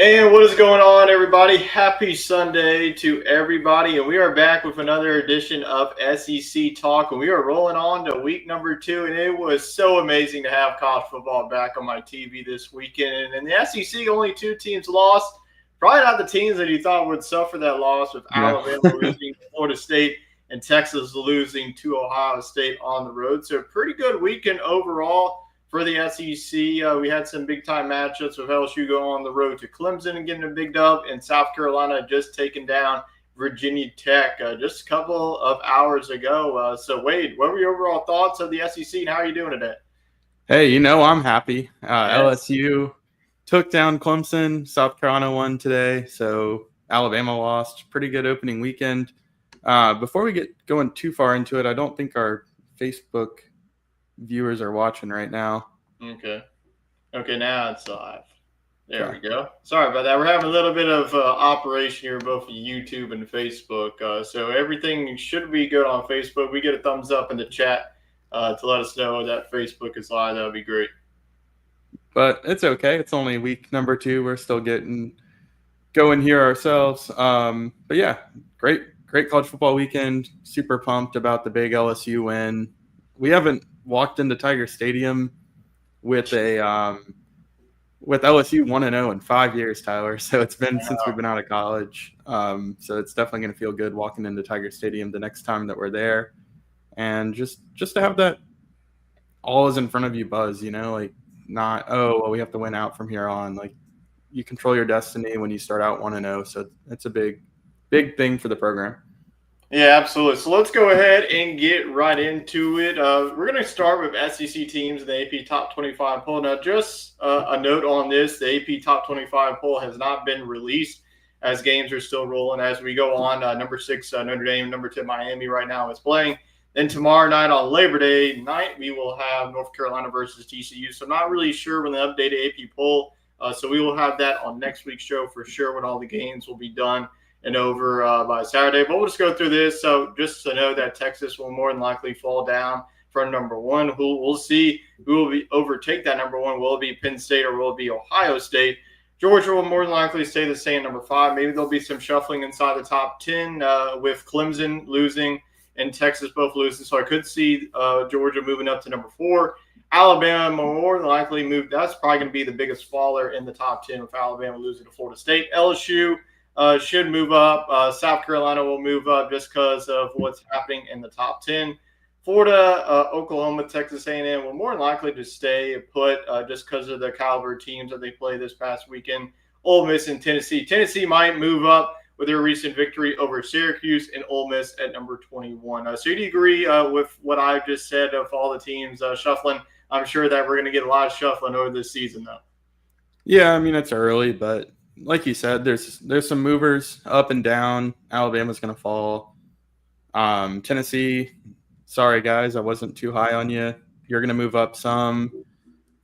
And what is going on, everybody? Happy Sunday to everybody. And we are back with another edition of SEC Talk. And we are rolling on to week number 2. And it was so amazing to have college football back on my TV this weekend. And the SEC, only 2 teams lost. Probably not the teams that you thought would suffer that loss, with Alabama losing to Florida State and Texas losing to Ohio State on the road. So a pretty good weekend overall for the SEC. We had some big-time matchups with LSU going on the road to Clemson and getting a big dub, and South Carolina just taking down Virginia Tech just a couple of hours ago. So, Wade, what were your overall thoughts of the SEC, and how are you doing today? Hey, I'm happy. LSU took down Clemson. South Carolina won today, so Alabama lost. Pretty good opening weekend. Before we get going too far into it, I don't think our Facebook viewers are watching right now. Okay, now it's live. There we go. Sorry about that. We're having a little bit of operation here, both YouTube and Facebook. So everything should be good on Facebook. We get a thumbs up in the chat to let us know that Facebook is live. That would be great. But it's okay. It's only week number 2. We're still getting going here ourselves. But yeah, great college football weekend. Super pumped about the big LSU win. We haven't walked into Tiger Stadium with LSU 1-0 in 5 years, Tyler. So it's been since we've been out of college. So it's definitely going to feel good walking into Tiger Stadium the next time that we're there, and just to have that all is in front of you buzz. Like not we have to win out from here on. Like you control your destiny when you start out 1-0. So it's a big thing for the program. Yeah, absolutely. So let's go ahead and get right into it. We're going to start with SEC teams in the AP Top 25 poll. Now, just a note on this, the AP Top 25 poll has not been released as games are still rolling as we go on. Number 6, Notre Dame, number 10, Miami right now is playing. Then tomorrow night on Labor Day night, we will have North Carolina versus TCU. So I'm not really sure when the updated AP poll. So we will have that on next week's show for sure when all the games will be done and over by Saturday. But we'll just go through this. So just to know that Texas will more than likely fall down from number 1. We'll see who will overtake that number 1. Will it be Penn State or will it be Ohio State? Georgia will more than likely stay the same, number 5. Maybe there'll be some shuffling inside the top 10 with Clemson losing and Texas both losing. So I could see Georgia moving up to number 4. Alabama more than likely move. That's probably going to be the biggest faller in the top 10 with Alabama losing to Florida State. LSU should move up. South Carolina will move up just because of what's happening in the top 10. Florida, Oklahoma, Texas A&M will more than likely to stay put just because of the caliber teams that they play this past weekend. Ole Miss and Tennessee. Tennessee might move up with their recent victory over Syracuse, and Ole Miss at number 21. So do you agree with what I've just said of all the teams shuffling? I'm sure that we're going to get a lot of shuffling over this season, though. Yeah, I mean, it's early, but like you said, there's some movers up and down. Alabama's going to fall. Tennessee, sorry guys, I wasn't too high on you. You're going to move up some.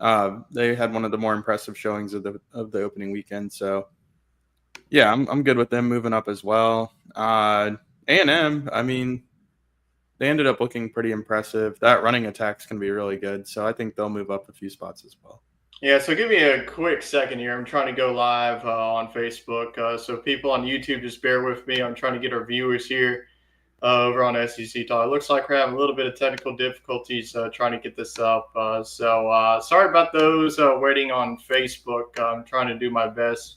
They had one of the more impressive showings of the opening weekend. So yeah, I'm good with them moving up as well. A&M, I mean, they ended up looking pretty impressive. That running attack's going to be really good. So I think they'll move up a few spots as well. Yeah, so give me a quick second here. I'm trying to go live on Facebook. So people on YouTube, just bear with me. I'm trying to get our viewers here over on SEC Talk. It looks like we're having a little bit of technical difficulties trying to get this up. So sorry about those waiting on Facebook. I'm trying to do my best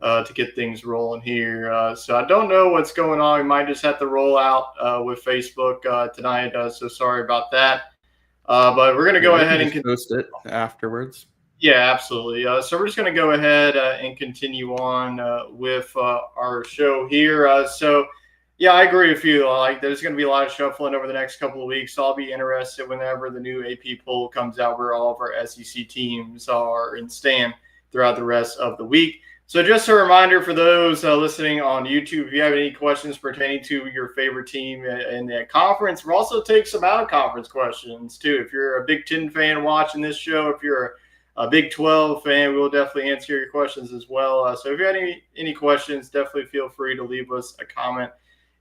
to get things rolling here. So I don't know what's going on. We might just have to roll out with Facebook tonight. So sorry about that. But we're going to go ahead and post it afterwards. Yeah, absolutely. So we're just going to go ahead and continue on with our show here. So, yeah, I agree with you. Like, there's going to be a lot of shuffling over the next couple of weeks. So I'll be interested whenever the new AP poll comes out where all of our SEC teams are and stand throughout the rest of the week. So just a reminder for those listening on YouTube, if you have any questions pertaining to your favorite team in the conference, we'll also take some out-of-conference questions, too. If you're a Big Ten fan watching this show, if you're a Big 12 fan, we'll definitely answer your questions as well. So if you have any questions, definitely feel free to leave us a comment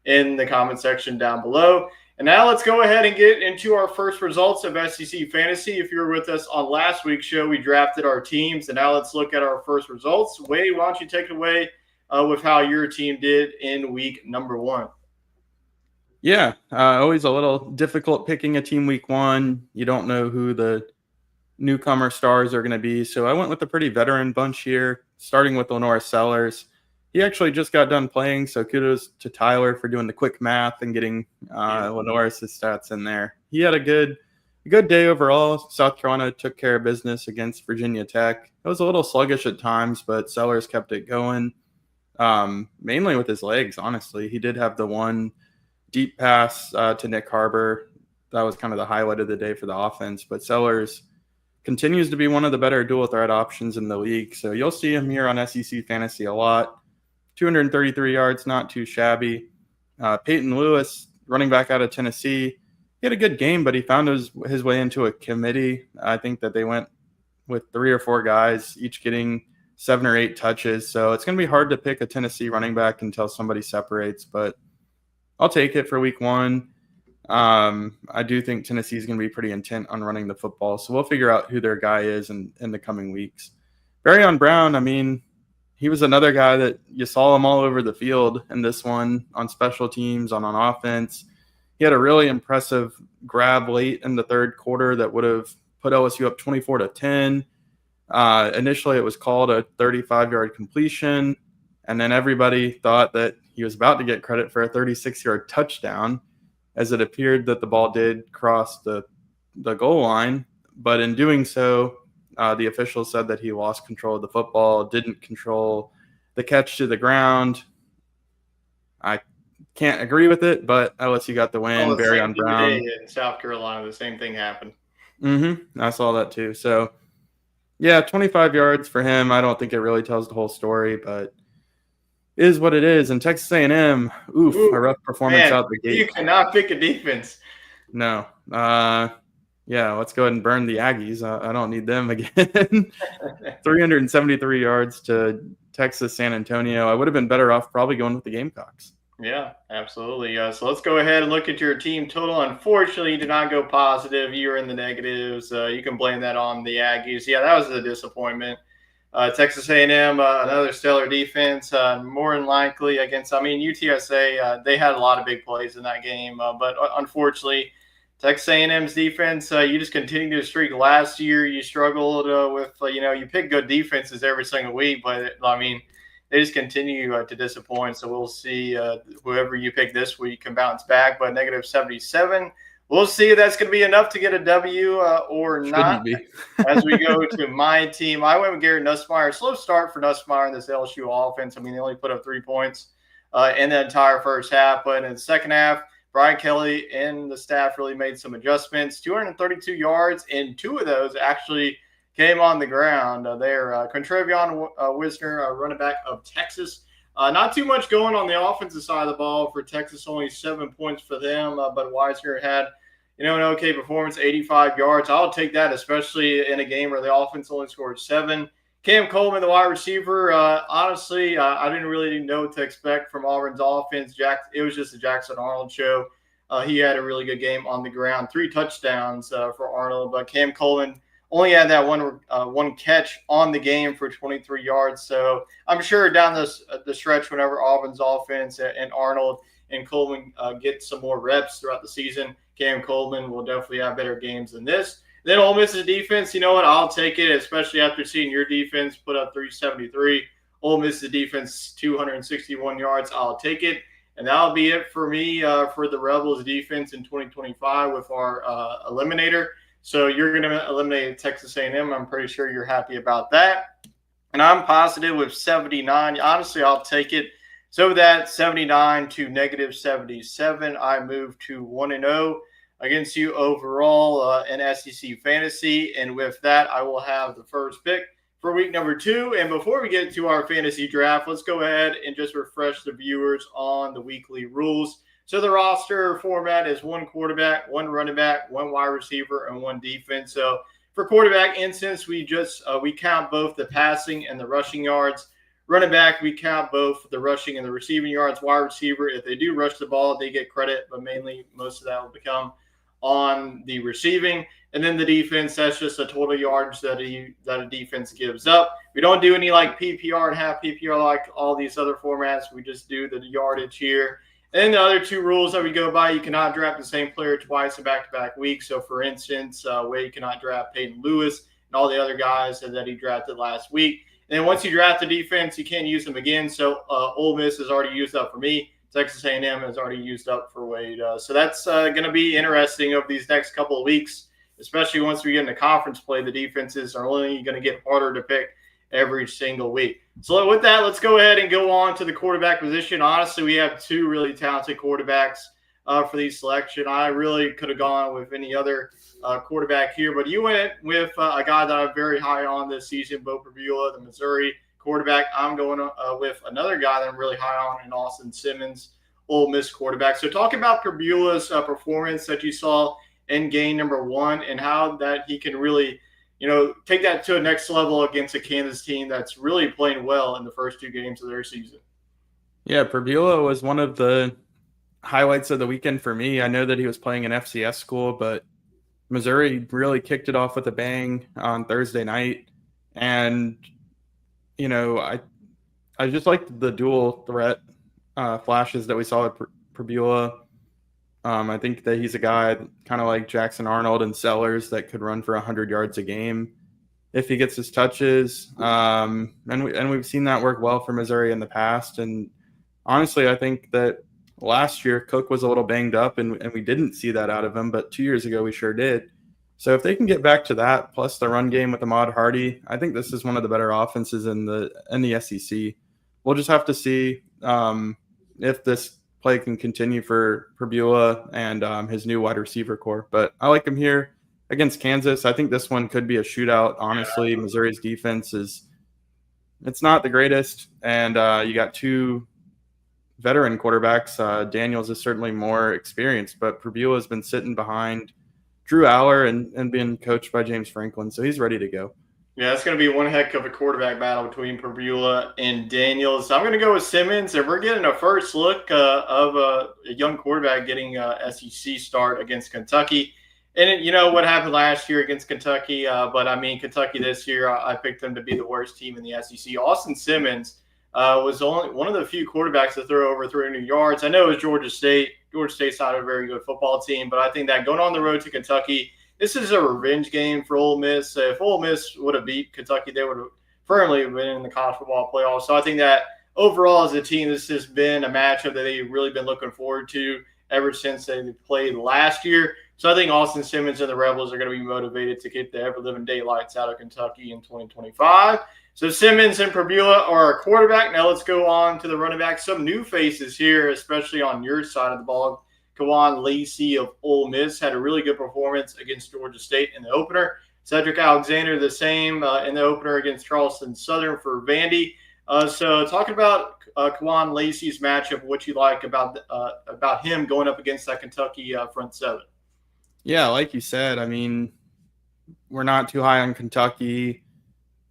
in the comment section down below. And now let's go ahead and get into our first results of SEC Fantasy. If you were with us on last week's show, we drafted our teams, and now let's look at our first results. Wade, why don't you take it away with how your team did in week number 1? Yeah, always a little difficult picking a team week 1. You don't know who the newcomer stars are going to be. So I went with a pretty veteran bunch here, starting with Lenora Sellers. He actually just got done playing, so kudos to Tyler for doing the quick math and getting Lenora's stats in there. He had a good day overall. South Carolina took care of business against Virginia Tech. It was a little sluggish at times, but Sellers kept it going, mainly with his legs, honestly. He did have the one deep pass to Nick Harbor. That was kind of the highlight of the day for the offense, but Sellers continues to be one of the better dual threat options in the league. So you'll see him here on SEC Fantasy a lot. 233 yards, not too shabby. Peyton Lewis, running back out of Tennessee, he had a good game, but he found his way into a committee. I think that they went with 3 or 4 guys, each getting 7 or 8 touches. So it's going to be hard to pick a Tennessee running back until somebody separates, but I'll take it for week 1. I do think Tennessee is going to be pretty intent on running the football, so we'll figure out who their guy is in the coming weeks. Barryon Brown, I mean, he was another guy that you saw him all over the field in this one, on special teams, on offense. He had a really impressive grab late in the third quarter that would have put LSU up 24-10. Initially, it was called a 35-yard completion, and then everybody thought that he was about to get credit for a 36-yard touchdown, as it appeared that the ball did cross the goal line. But in doing so, the official said that he lost control of the football, didn't control the catch to the ground. I can't agree with it, but LSU got the win. Barryon Brown. In South Carolina, the same thing happened. I saw that too. So, yeah, 25 yards for him. I don't think it really tells the whole story, but is what it is. And Texas A&M, a rough performance out the gate. You cannot pick a defense. No. Yeah, let's go ahead and burn the Aggies. I don't need them again. 373 yards to Texas San Antonio. I would have been better off probably going with the Gamecocks. Yeah, absolutely. So let's go ahead and look at your team total. Unfortunately, you did not go positive. You were in the negatives. You can blame that on the Aggies. Yeah, that was a disappointment. Texas A&M, another stellar defense, more than likely against, UTSA, they had a lot of big plays in that game. But unfortunately, Texas A&M's defense, you just continue to streak. Last year, you struggled with, you pick good defenses every single week, but, they just continue to disappoint. So we'll see whoever you pick this week can bounce back. But negative 77, we'll see if that's going to be enough to get a W or not. As we go to my team, I went with Garrett Nussmeier. Slow start for Nussmeier in this LSU offense. They only put up 3 points in the entire first half. But in the second half, Brian Kelly and the staff really made some adjustments. 232 yards, and 2 of those actually came on the ground. Contravion Wisner, running back of Texas. Not too much going on the offensive side of the ball for Texas, only 7 points for them. But Wisner had, an okay performance, 85 yards. I'll take that, especially in a game where the offense only scored 7. Cam Coleman, the wide receiver, honestly, I didn't really know what to expect from Auburn's offense. It was just a Jackson Arnold show. He had a really good game on the ground, 3 touchdowns for Arnold. But Cam Coleman only had that one catch on the game for 23 yards. So I'm sure down the stretch, whenever Auburn's offense and Arnold and Coleman get some more reps throughout the season, Cam Coleman will definitely have better games than this. Then Ole Miss's defense, you know what? I'll take it, especially after seeing your defense put up 373. Ole Miss's defense, 261 yards. I'll take it. And that'll be it for me for the Rebels defense in 2025 with our eliminator. So you're going to eliminate Texas A&M. I'm pretty sure you're happy about that. And I'm positive with 79. Honestly, I'll take it. So that 79 to negative 77, I move to 1-0 against you overall in SEC Fantasy. And with that, I will have the first pick for week number 2. And before we get to our fantasy draft, let's go ahead and just refresh the viewers on the weekly rules. So the roster format is 1 quarterback, 1 running back, 1 wide receiver, and 1 defense. So for quarterback instance, we count both the passing and the rushing yards. Running back, we count both the rushing and the receiving yards. Wide receiver, if they do rush the ball, they get credit, but mainly most of that will become on the receiving. And then the defense, that's just a total yards that a defense gives up. We don't do any like PPR and half PPR like all these other formats. We just do the yardage here. And then the other two rules that we go by, you cannot draft the same player twice in back-to-back weeks. So, for instance, Wade cannot draft Peyton Lewis and all the other guys that he drafted last week. And then once you draft the defense, you can't use them again. So, Ole Miss has already used up for me. Texas A&M has already used up for Wade. So that's going to be interesting over these next couple of weeks, especially once we get into conference play. The defenses are only going to get harder to pick every single week. So with that, let's go ahead and go on to the quarterback position. Honestly, we have two really talented quarterbacks for these selection. I really could have gone with any other quarterback here, but you went with a guy that I'm very high on this season, Bo Pribula, the Missouri quarterback. I'm going with another guy that I'm really high on in Austin Simmons, Ole Miss quarterback. So talk about Pribula's performance that you saw in game number 1 and how that he can really – take that to a next level against a Kansas team that's really playing well in the first 2 games of their season. Yeah, Pribula was one of the highlights of the weekend for me. I know that he was playing an FCS school, but Missouri really kicked it off with a bang on Thursday night. And, I just liked the dual threat flashes that we saw with Pribula. I think that he's a guy kind of like Jackson Arnold and Sellers that could run for 100 yards a game if he gets his touches. And we've seen that work well for Missouri in the past. And honestly, I think that last year Cook was a little banged up and we didn't see that out of him, but 2 years ago we sure did. So if they can get back to that, plus the run game with Ahmad Hardy, I think this is one of the better offenses in the SEC. We'll just have to see if this play can continue for Pribula and his new wide receiver core. But I like him here against Kansas. I think this one could be a shootout. Honestly, Missouri's defense it's not the greatest. And you got 2 veteran quarterbacks. Daniels is certainly more experienced, but Pribula has been sitting behind Drew Aller and being coached by James Franklin. So he's ready to go. Yeah, it's going to be one heck of a quarterback battle between Pribula and Daniels. I'm going to go with Simmons, and we're getting a first look of a young quarterback getting a SEC start against Kentucky. And what happened last year against Kentucky, but I mean Kentucky this year, I picked them to be the worst team in the SEC. Austin Simmons was only one of the few quarterbacks to throw over 300 yards. I know it was Georgia State. Georgia State's not a very good football team, but I think that going on the road to Kentucky, this is a revenge game for Ole Miss. If Ole Miss would have beat Kentucky, they would have firmly been in the college football playoffs. So I think that overall as a team, this has been a matchup that they've really been looking forward to ever since they played last year. So I think Austin Simmons and the Rebels are going to be motivated to get the ever-living daylights out of Kentucky in 2025. So Simmons and Pribula are our quarterback. Now let's go on to the running back. Some new faces here, especially on your side of the ball. Kawan Lacey of Ole Miss had a really good performance against Georgia State in the opener. Cedric Alexander, the same in the opener against Charleston Southern for Vandy. So talking about Kawan Lacey's matchup, what you like about him going up against that Kentucky front seven? Yeah, like you said, I mean, we're not too high on Kentucky,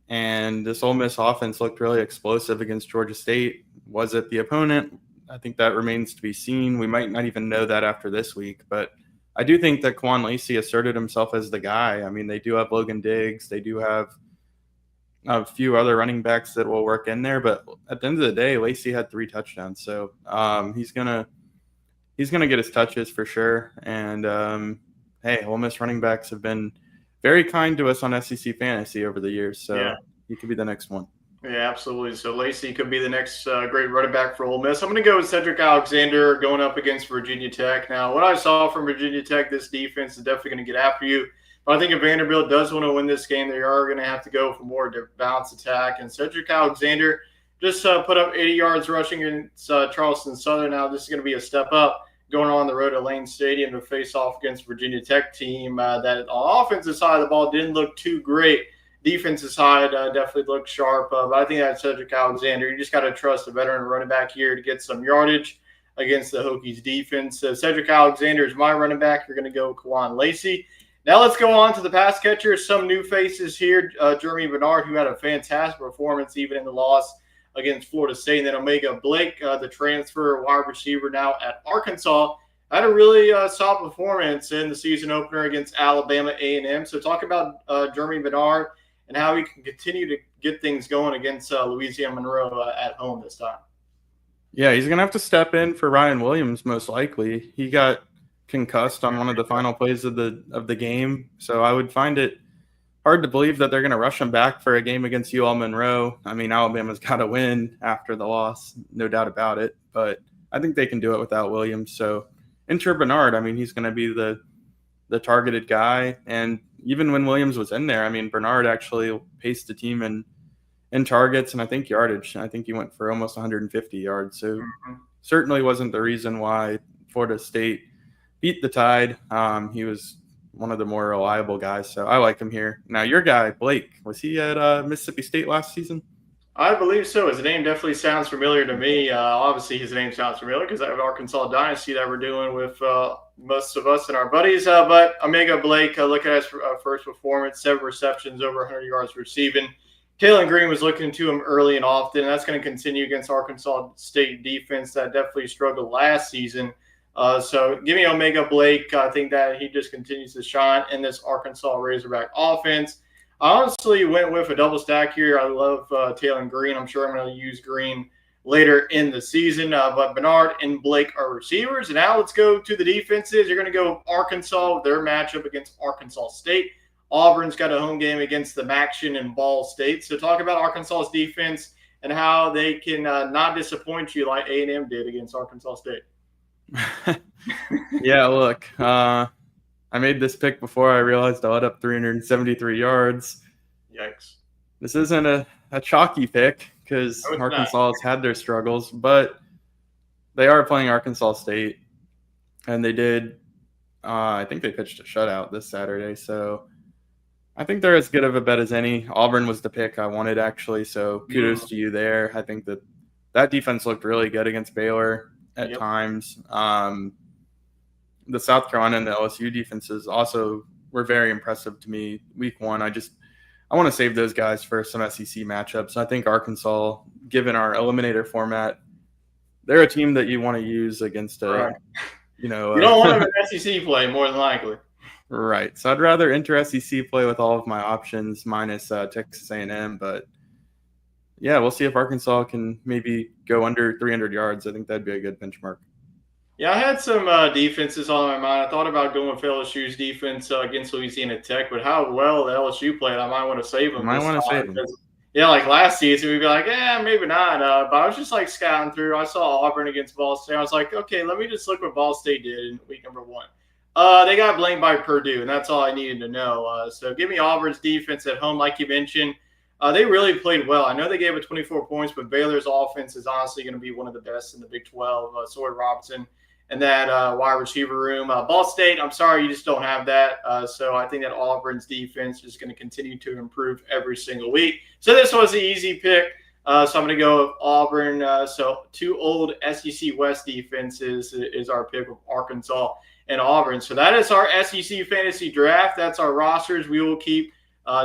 and this Ole Miss offense looked really explosive against Georgia State. Was it the opponent? I think that remains to be seen. We might not even know that after this week, but I do think that Kawan Lacey asserted himself as the guy. I mean, they do have Logan Diggs. They do have a few other running backs that will work in there, but at the end of the day, Lacey had 3 touchdowns. So he's gonna get his touches for sure. And hey, Ole Miss running backs have been very kind to us on SEC Fantasy over the years. So he could be the next one. Yeah, absolutely. So Lacey could be the next great running back for Ole Miss. I'm going to go with Cedric Alexander going up against Virginia Tech. Now, what I saw from Virginia Tech, this defense is definitely going to get after you. But I think if Vanderbilt does want to win this game, they are going to have to go for more balanced attack. And Cedric Alexander just put up 80 yards rushing against Charleston Southern. Now, this is going to be a step up going on the road to Lane Stadium to face off against Virginia Tech team that on offensive side of the ball didn't look too great. Defensive side definitely looked sharp, but I think that's Cedric Alexander. You just got to trust a veteran running back here to get some yardage against the Hokies defense. So Cedric Alexander is my running back. You're going to go with Kawan Lacey. Now let's go on to the pass catchers. Some new faces here. Jeremy Bernard, who had a fantastic performance even in the loss against Florida State. And then Omega Blake, the transfer wide receiver now at Arkansas, had a really solid performance in the season opener against Alabama A&M. So talk about Jeremy Bernard and how he can continue to get things going against Louisiana Monroe at home this time. Yeah, he's going to have to step in for Ryan Williams most likely. He got concussed on one of the final plays of the game, so I would find it hard to believe that they're going to rush him back for a game against UL Monroe. I mean, Alabama's got to win after the loss, no doubt about it, but I think they can do it without Williams. So enter Bernard. I mean, he's going to be the targeted guy, and even when Williams was in there, I mean, Bernard actually paced the team in targets and I think yardage. I think he went for almost 150 yards. So certainly wasn't the reason why Florida State beat the Tide. He was one of the more reliable guys, so I like him here. Now, your guy, Blake, was he at Mississippi State last season? I believe so. His name definitely sounds familiar to me. Obviously, his name sounds familiar because I have Arkansas Dynasty that we're doing with most of us and our buddies. But Omega Blake, look at his first performance, 7 receptions, over 100 yards receiving. Taylor Green was looking to him early and often. And that's going to continue against Arkansas State defense that definitely struggled last season. So give me Omega Blake. I think that he just continues to shine in this Arkansas Razorback offense. I honestly went with a double stack here. I love Taylor Green. I'm sure I'm going to use Green later in the season. But Bernard and Blake are receivers. And now let's go to the defenses. You're going to go Arkansas, their matchup against Arkansas State. Auburn's got a home game against the Maction and Ball State. So talk about Arkansas's defense and how they can not disappoint you like A&M did against Arkansas State. Yeah, look, I made this pick before I realized I let up 373 yards. Yikes. This isn't a chalky pick because Arkansas has had their struggles, but they are playing Arkansas State, and they did I think they pitched a shutout this Saturday, so I think they're as good of a bet as any. Auburn was the pick I wanted, actually, so kudos to you there. I think that defense looked really good against Baylor at times. The South Carolina and the LSU defenses also were very impressive to me week one. I want to save those guys for some SEC matchups. I think Arkansas, given our eliminator format, they're a team that you want to use against you don't want an SEC play more than likely. Right. So I'd rather enter SEC play with all of my options minus Texas A&M. But, yeah, we'll see if Arkansas can maybe go under 300 yards. I think that'd be a good benchmark. Yeah, I had some defenses on my mind. I thought about going with LSU's defense against Louisiana Tech, but how well the LSU played, I might want to save them. Yeah, like last season, we'd be like, maybe not. But I was just like scouting through. I saw Auburn against Ball State. I was like, okay, let me just look what Ball State did in week number 1. They got blamed by Purdue, and that's all I needed to know. So give me Auburn's defense at home, like you mentioned. They really played well. I know they gave it 24 points, but Baylor's offense is honestly going to be one of the best in the Big 12. Sawyer Robertson and that wide receiver room. Ball State, I'm sorry, you just don't have that. So I think that Auburn's defense is going to continue to improve every single week. So this was an easy pick. So I'm going to go with Auburn. So 2 old SEC West defenses is our pick of Arkansas and Auburn. So that is our SEC fantasy draft. That's our rosters. We will keep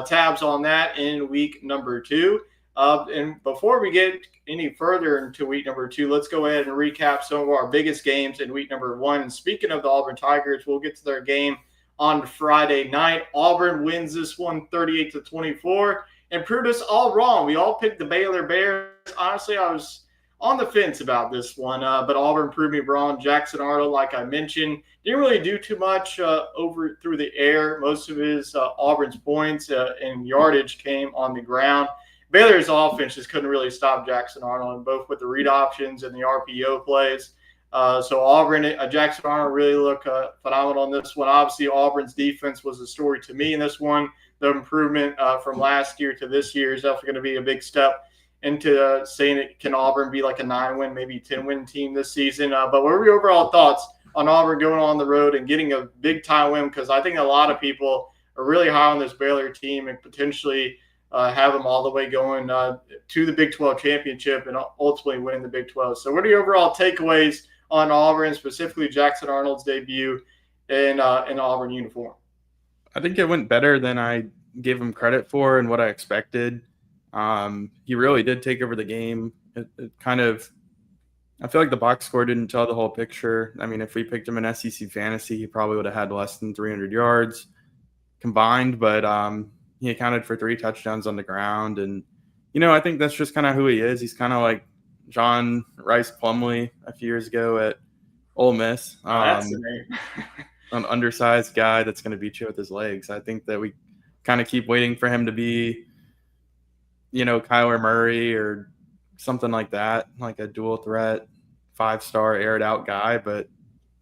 tabs on that in week number 2. And before we get any further into week number 2, let's go ahead and recap some of our biggest games in week number 1. And speaking of the Auburn Tigers, we'll get to their game on Friday night. Auburn wins this one 38-24 and proved us all wrong. We all picked the Baylor Bears. Honestly, I was on the fence about this one, but Auburn proved me wrong. Jackson Arnold, like I mentioned, didn't really do too much over through the air. Most of his Auburn's points and yardage came on the ground. Baylor's offense just couldn't really stop Jackson Arnold, both with the read options and the RPO plays. So Auburn, Jackson Arnold really looked phenomenal in this one. Obviously, Auburn's defense was a story to me in this one. The improvement from last year to this year is definitely going to be a big step into saying it can Auburn be like a 9-win, maybe 10-win team this season. But what are your overall thoughts on Auburn going on the road and getting a big-time win? Because I think a lot of people are really high on this Baylor team and potentially have them all the way going to the Big 12 championship and ultimately win the Big 12. So what are your overall takeaways on Auburn, specifically Jackson Arnold's debut in Auburn uniform? I think it went better than I gave him credit for and what I expected. He really did take over the game. It kind of, I feel like the box score didn't tell the whole picture. I mean, if we picked him in SEC fantasy, he probably would have had less than 300 yards combined, but he accounted for 3 touchdowns on the ground. And, I think that's just kind of who he is. He's kind of like John Rice Plumlee a few years ago at Ole Miss. That's the name. An undersized guy that's going to beat you with his legs. I think that we kind of keep waiting for him to be, Kyler Murray or something like that, like a dual threat, 5-star aired out guy. But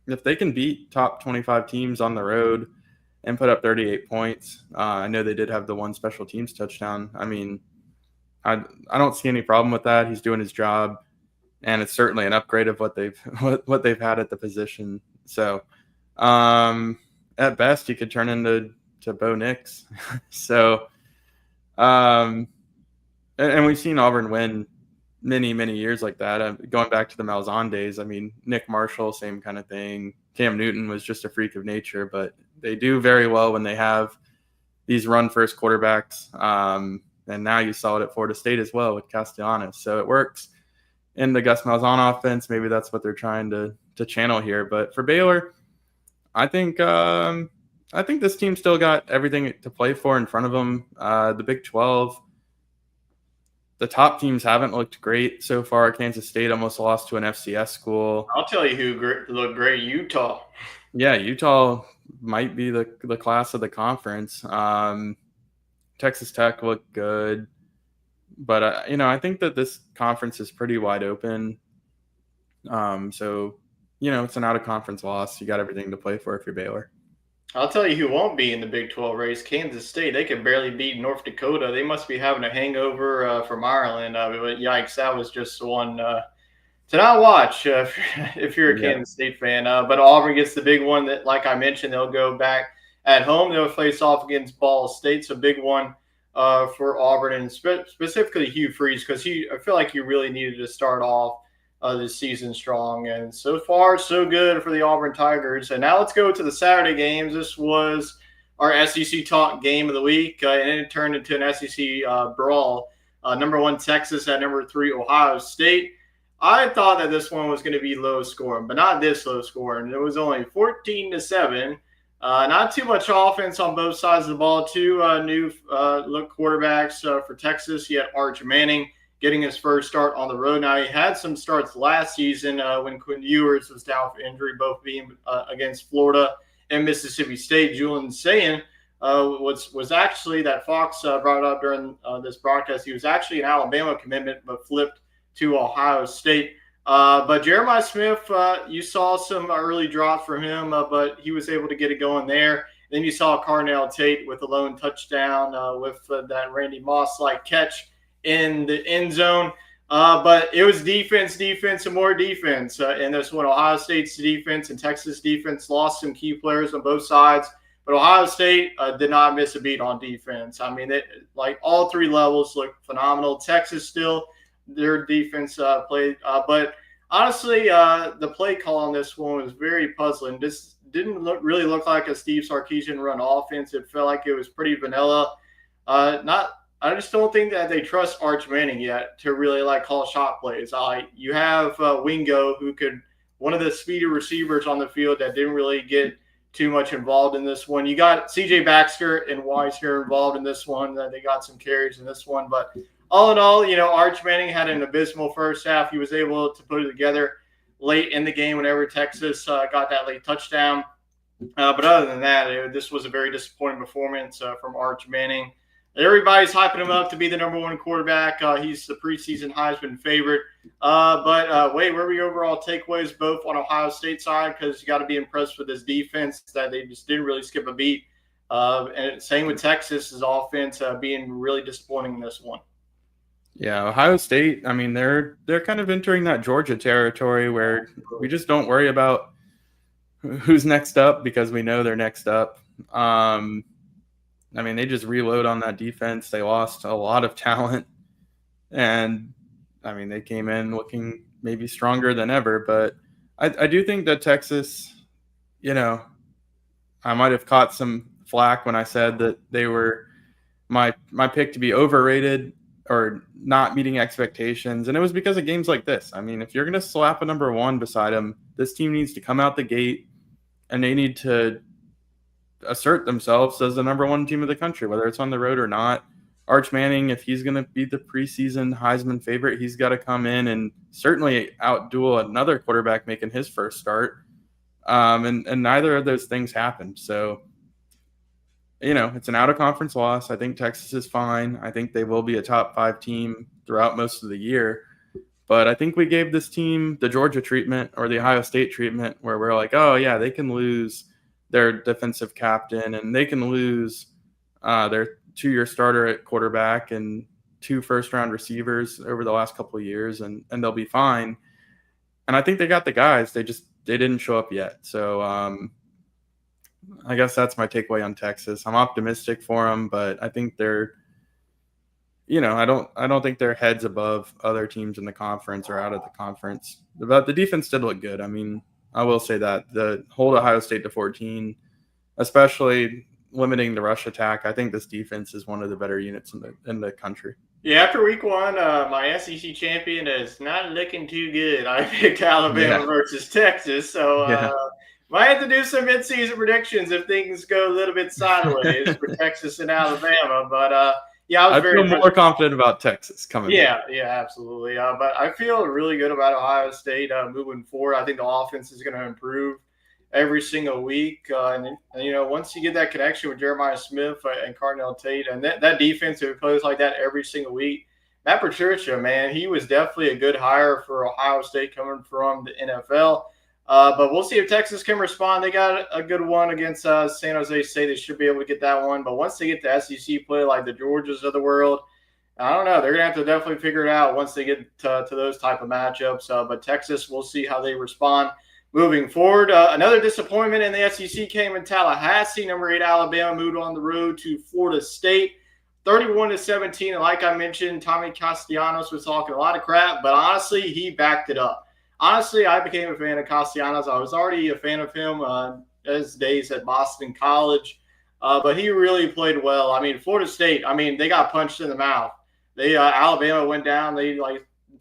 if they can beat top 25 teams on the road and put up 38 points, I know they did have the one special teams touchdown. I mean, I don't see any problem with that. He's doing his job, and it's certainly an upgrade of what they've had at the position. So, at best, you could turn into Bo Nix. So, and we've seen Auburn win many, many years like that. Going back to the Malzahn days, I mean, Nick Marshall, same kind of thing. Cam Newton was just a freak of nature, but they do very well when they have these run-first quarterbacks. And now you saw it at Florida State as well with Castellanos. So it works in the Gus Malzahn offense. Maybe that's what they're trying to channel here. But for Baylor, I think this team still got everything to play for in front of them. The Big 12, the top teams haven't looked great so far. Kansas State almost lost to an FCS school. I'll tell you who looked great, Utah. Yeah, Utah might be the class of the conference. Texas Tech looked good. But, I think that this conference is pretty wide open. So, it's an out-of-conference loss. You got everything to play for if you're Baylor. I'll tell you who won't be in the Big 12 race, Kansas State. They could barely beat North Dakota. They must be having a hangover from Ireland. But yikes, that was just one to not watch if you're a Kansas State fan. But Auburn gets the big one that, like I mentioned, they'll go back at home. They'll face off against Ball State. It's a big one for Auburn, and specifically Hugh Freeze, because I feel like he really needed to start off this season strong. And so far, so good for the Auburn Tigers. And now let's go to the Saturday games. This was our SEC Talk game of the week, and it turned into an SEC brawl. Number 1, Texas at number 3, Ohio State. I thought that this one was going to be low scoring, but not this low scoring. It was only 14-7. Not too much offense on both sides of the ball. 2 new look quarterbacks for Texas. You had Arch Manning getting his first start on the road. Now, he had some starts last season when Quinn Ewers was down for injury, both being against Florida and Mississippi State. Julian Sayin was actually, that Fox brought up during this broadcast, he was actually an Alabama commitment, but flipped to Ohio State. But Jeremiah Smith, you saw some early drops from him, but he was able to get it going there. Then you saw Carnell Tate with a lone touchdown with that Randy Moss-like catch in the end zone. But it was defense, and more defense. And this one, Ohio State's defense and Texas defense lost some key players on both sides. But Ohio State did not miss a beat on defense. I mean, like all 3 levels looked phenomenal. Texas still, their defense played. But honestly, the play call on this one was very puzzling. This didn't really look like a Steve Sarkisian run offense. It felt like it was pretty vanilla. I just don't think that they trust Arch Manning yet to really call shot plays. You have Wingo, who one of the speedy receivers on the field that didn't really get too much involved in this one. You got C.J. Baxter and Weisner involved in this one. They got some carries in this one, but all in all, Arch Manning had an abysmal first half. He was able to put it together late in the game whenever Texas got that late touchdown. But other than that, this was a very disappointing performance from Arch Manning. Everybody's hyping him up to be the number 1 quarterback. He's the preseason Heisman favorite. But Wade, where were your overall takeaways, both on Ohio State side, because you got to be impressed with this defense that they just didn't really skip a beat. And same with Texas's offense being really disappointing in this one. Yeah, Ohio State, I mean, they're kind of entering that Georgia territory where we just don't worry about who's next up because we know they're next up. I mean, they just reload on that defense. They lost a lot of talent. And, I mean, they came in looking maybe stronger than ever. But I do think that Texas, I might have caught some flack when I said that they were my pick to be overrated. or not meeting expectations. And it was because of games like this. I mean, if you're going to slap a number one beside him, this team needs to come out the gate and they need to assert themselves as the number one team of the country, whether it's on the road or not. Arch Manning, if he's going to be the preseason Heisman favorite, he's got to come in and certainly outduel another quarterback making his first start. And neither of those things happened. So, it's an out-of-conference loss. I think Texas is fine. I think they will be a top 5 team throughout most of the year. But I think we gave this team the Georgia treatment or the Ohio State treatment where we're like, oh, yeah, they can lose their defensive captain and they can lose their 2-year starter at quarterback and 2 first-round receivers over the last couple of years, and they'll be fine. And I think they got the guys. They didn't show up yet. So I guess that's my takeaway on Texas. I'm optimistic for them, but I think they're, I don't think they're heads above other teams in the conference or out of the conference. But the defense did look good. I mean, I will say that the hold Ohio State to 14, especially limiting the rush attack, I think this defense is one of the better units in the country. Yeah, after week 1, my SEC champion is not looking too good. I picked Alabama versus Texas, so might have to do some midseason predictions if things go a little bit sideways for Texas and Alabama. But I feel more confident about Texas coming. Yeah, absolutely. But I feel really good about Ohio State moving forward. I think the offense is going to improve every single week. And once you get that connection with Jeremiah Smith and Cardinal Tate and that defense who plays like that every single week, Matt Patricia, man, he was definitely a good hire for Ohio State coming from the NFL. But we'll see if Texas can respond. They got a good one against San Jose State. They should be able to get that one. But once they get the SEC play like the Georgias of the world, I don't know. They're going to have to definitely figure it out once they get to those type of matchups. But Texas, we'll see how they respond moving forward. Another disappointment in the SEC came in Tallahassee. Number 8 Alabama moved on the road to Florida State, 31-17. And like I mentioned, Tommy Castellanos was talking a lot of crap, but honestly, he backed it up. Honestly, I became a fan of Castellanos. I was already a fan of him his days at Boston College, but he really played well. I mean, Florida State, they got punched in the mouth. Alabama went down. They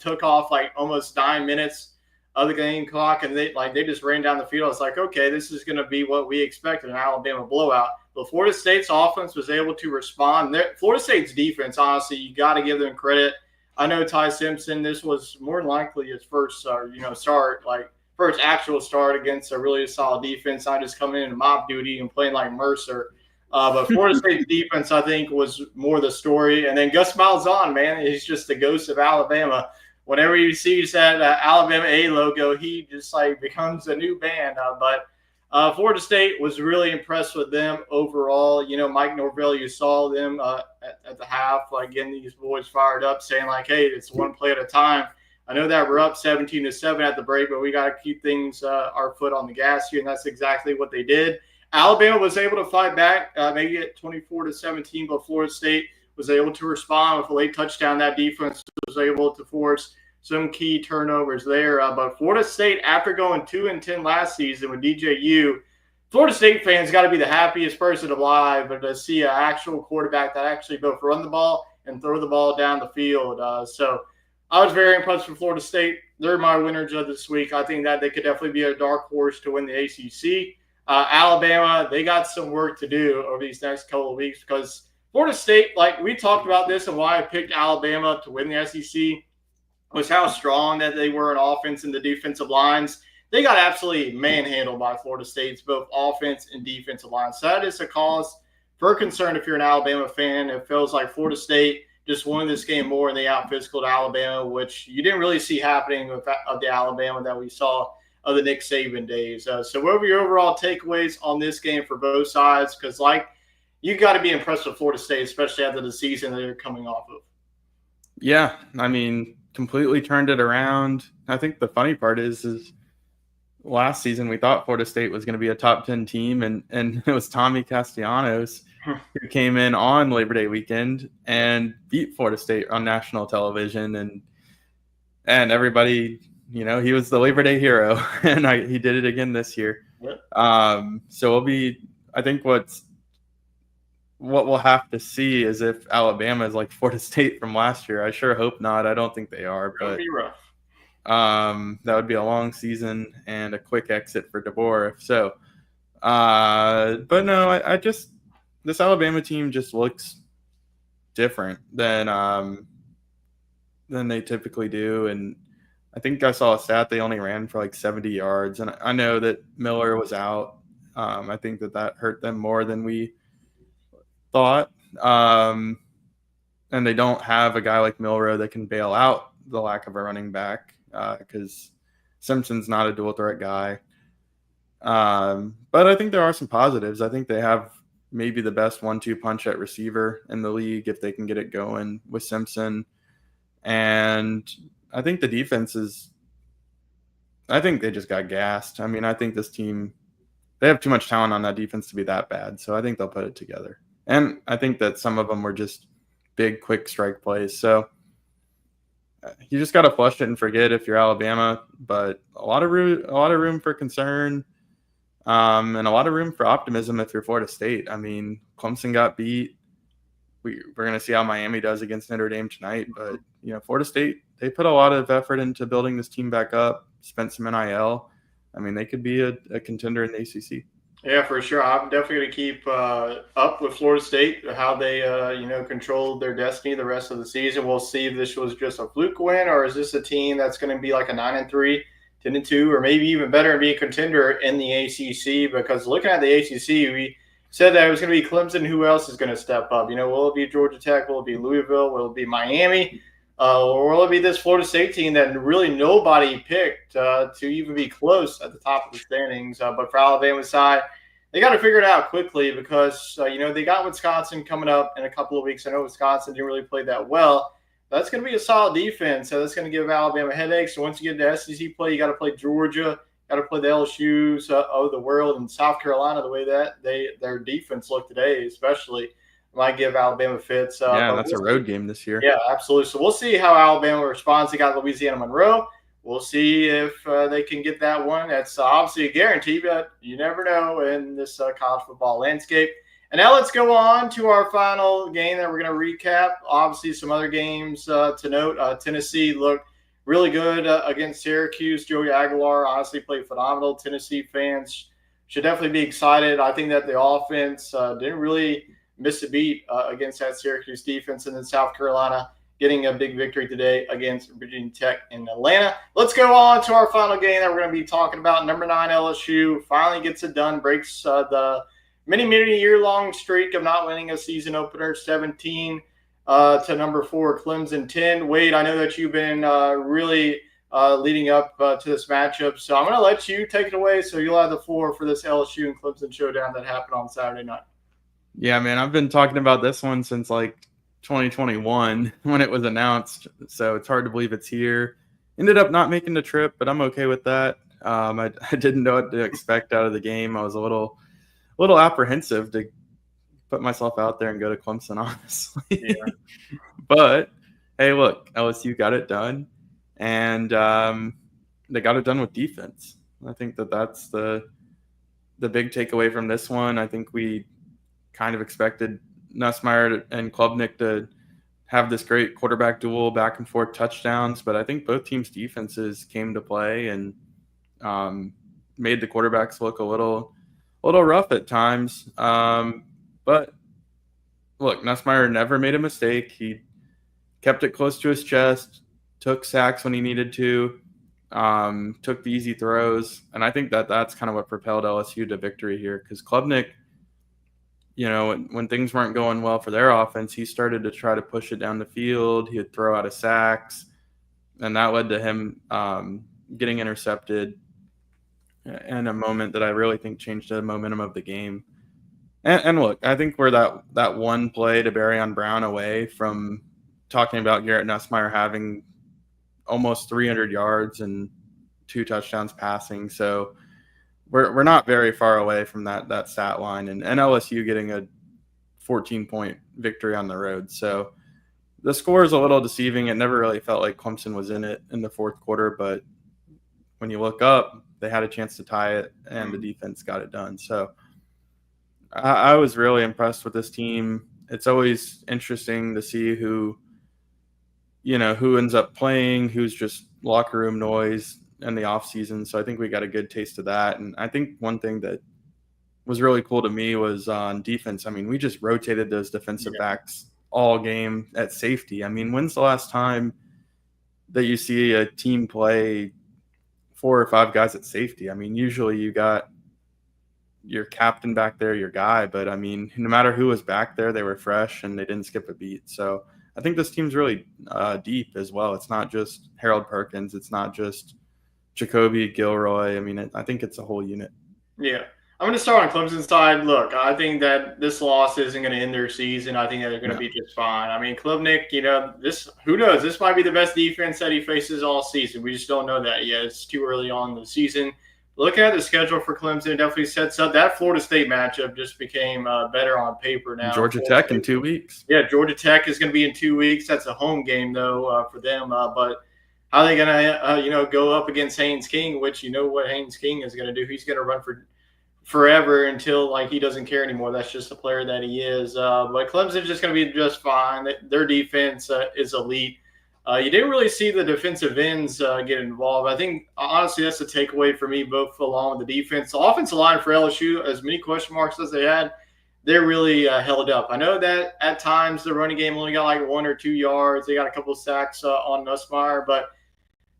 took off almost 9 minutes of the game clock, and they just ran down the field. It's like, okay, this is going to be what we expected, an Alabama blowout. But Florida State's offense was able to respond. Florida State's defense, honestly, you got to give them credit. I know Ty Simpson, this was more than likely his first start, first actual start against a really solid defense, not just coming in mob duty and playing like Mercer. But Florida State's defense, I think, was more the story. And then Gus Malzahn, man, he's just the ghost of Alabama. Whenever he sees that Alabama A logo, he just becomes a new band. But Florida State was really impressed with them overall. Mike Norvell, you saw them at the half, getting these boys fired up, saying hey, it's one play at a time. I know that we're up 17-7 at the break, but we got to keep things our foot on the gas here, and that's exactly what they did. Alabama was able to fight back, maybe at 24-17, but Florida State was able to respond with a late touchdown. That defense was able to force some key turnovers there. But Florida State, after going 2-10 last season with DJU, Florida State fans got to be the happiest person alive, but to see an actual quarterback that actually both run the ball and throw the ball down the field. So I was very impressed with Florida State. They're my winners of this week. I think that they could definitely be a dark horse to win the ACC. Alabama, they got some work to do over these next couple of weeks because Florida State, we talked about this and why I picked Alabama to win the SEC was how strong that they were in offense and the defensive lines. They got absolutely manhandled by Florida State's both offense and defensive lines. So that is a cause for concern if you're an Alabama fan. It feels like Florida State just won this game more and they out-physicaled Alabama, which you didn't really see happening of the Alabama that we saw of the Nick Saban days. So what were your overall takeaways on this game for both sides? Because, you got to be impressed with Florida State, especially after the season that they're coming off of. Yeah, completely turned it around. I think the funny part is last season we thought Florida State was going to be a top 10 team, and it was Tommy Castellanos who came in on Labor Day weekend and beat Florida State on national television, and everybody, he was the Labor Day hero, and he did it again this year. Yep. So I think what we'll have to see is if Alabama is like Florida State from last year. I sure hope not. I don't think they are, Gonna but be rough. that would be a long season and a quick exit for DeBoer. If so, but no, I just this Alabama team just looks different than they typically do, and I think I saw a stat they only ran for like 70 yards, and I know that Miller was out. I think that hurt them more than we thought. And they don't have a guy like Milrow that can bail out the lack of a running back because Simpson's not a dual threat guy. But I think there are some positives. I think they have maybe the best 1-2 punch at receiver in the league if they can get it going with Simpson. And I think the defense I think they just got gassed. I mean, I think this team, they have too much talent on that defense to be that bad. So I think they'll put it together. And I think that some of them were just big, quick strike plays. So you just got to flush it and forget if you're Alabama. But a lot of room for concern, and a lot of room for optimism if you're Florida State. I mean, Clemson got beat. We're going to see how Miami does against Notre Dame tonight. But Florida State, they put a lot of effort into building this team back up. Spent some NIL. I mean, they could be a contender in the ACC. Yeah, for sure. I'm definitely going to keep up with Florida State, how they, controlled their destiny the rest of the season. We'll see if this was just a fluke win, or is this a team that's going to be like a 9-3, 10-2, or maybe even better and be a contender in the ACC? Because looking at the ACC, we said that it was going to be Clemson. Who else is going to step up? Will it be Georgia Tech? Will it be Louisville? Will it be Miami? Or will it be this Florida State team that really nobody picked to even be close at the top of the standings? But for Alabama's side, they got to figure it out quickly because, they got Wisconsin coming up in a couple of weeks. I know Wisconsin didn't really play that well. That's going to be a solid defense. So that's going to give Alabama headaches. So once you get to SEC play, you got to play Georgia, got to play the LSUs of the world, and South Carolina. The way that their defense looked today, especially, might give Alabama fits. That's a road game this year. Yeah, absolutely. So we'll see how Alabama responds. They got Louisiana Monroe. We'll see if they can get that one. That's obviously a guarantee, but you never know in this college football landscape. And now let's go on to our final game that we're going to recap. Obviously, some other games to note. Tennessee looked really good against Syracuse. Joey Aguilar honestly played phenomenal. Tennessee fans should definitely be excited. I think that the offense didn't really miss a beat against that Syracuse defense. And then South Carolina getting a big victory today against Virginia Tech in Atlanta. Let's go on to our final game that we're going to be talking about. Number 9 LSU finally gets it done, breaks the many year-long streak of not winning a season opener, 17 to number 4 Clemson 10. Wade, I know that you've been really leading up to this matchup, so I'm going to let you take it away. So you'll have the floor for this LSU and Clemson showdown that happened on Saturday night. Yeah, man, I've been talking about this one since 2021 when it was announced, so it's hard to believe it's here. Ended up not making the trip, but I'm okay with that. I didn't know what to expect out of the game. I was a little apprehensive to put myself out there and go to Clemson, honestly. Yeah. But hey, look, LSU got it done, and they got it done with defense. I think that's the big takeaway from this one. I think we kind of expected Nussmeier and Klubnik to have this great quarterback duel, back and forth touchdowns, but I think both teams' defenses came to play and made the quarterbacks look a little rough at times. But look, Nussmeier never made a mistake. He kept it close to his chest, took sacks when he needed to, took the easy throws, and I think that's kind of what propelled LSU to victory here, because Klubnik, when things weren't going well for their offense, he started to try to push it down the field. He would throw out of sacks, and that led to him getting intercepted in a moment that I really think changed the momentum of the game. And look, I think we're that one play to Barryon Brown away from talking about Garrett Nussmeier having almost 300 yards and 2 touchdowns passing. So we're not very far away from that stat line, and LSU getting a 14-point victory on the road. So the score is a little deceiving. It never really felt like Clemson was in it in the fourth quarter, but when you look up, they had a chance to tie it, and the defense got it done. So I was really impressed with this team. It's always interesting to see who ends up playing, who's just locker room noise in the off season. So I think we got a good taste of that. And I think one thing that was really cool to me was on defense. I mean, we just rotated those defensive backs all game at safety. I mean, when's the last time that you see a team play 4 or 5 guys at safety? I mean, usually you got your captain back there, your guy, but I mean, no matter who was back there, they were fresh and they didn't skip a beat. So I think this team's really deep as well. It's not just Harold Perkins. It's not just Jacoby Gilroy. I mean, I think it's a whole unit. Yeah. I'm going to start on Clemson's side. Look, I think that this loss isn't going to end their season. I think that they're going to be just fine. I mean, Klubnik, who knows? This might be the best defense that he faces all season. We just don't know that yet. It's too early on in the season. Looking at the schedule for Clemson, it definitely sets up. That Florida State matchup just became better on paper now. Georgia Tech in 2 weeks. Yeah, Georgia Tech is going to be in 2 weeks. That's a home game, though, for them. But how are they going to, go up against Haynes King, which you know what Haynes King is going to do. He's going to run for forever until he doesn't care anymore. That's just the player that he is. But Clemson's just going to be just fine. Their defense is elite. You didn't really see the defensive ends get involved. I think, honestly, that's the takeaway for me, both along with the defense. The offensive line for LSU, as many question marks as they had, they're really held up. I know that at times the running game only got 1 or 2 yards. They got a couple of sacks on Nussmeier, but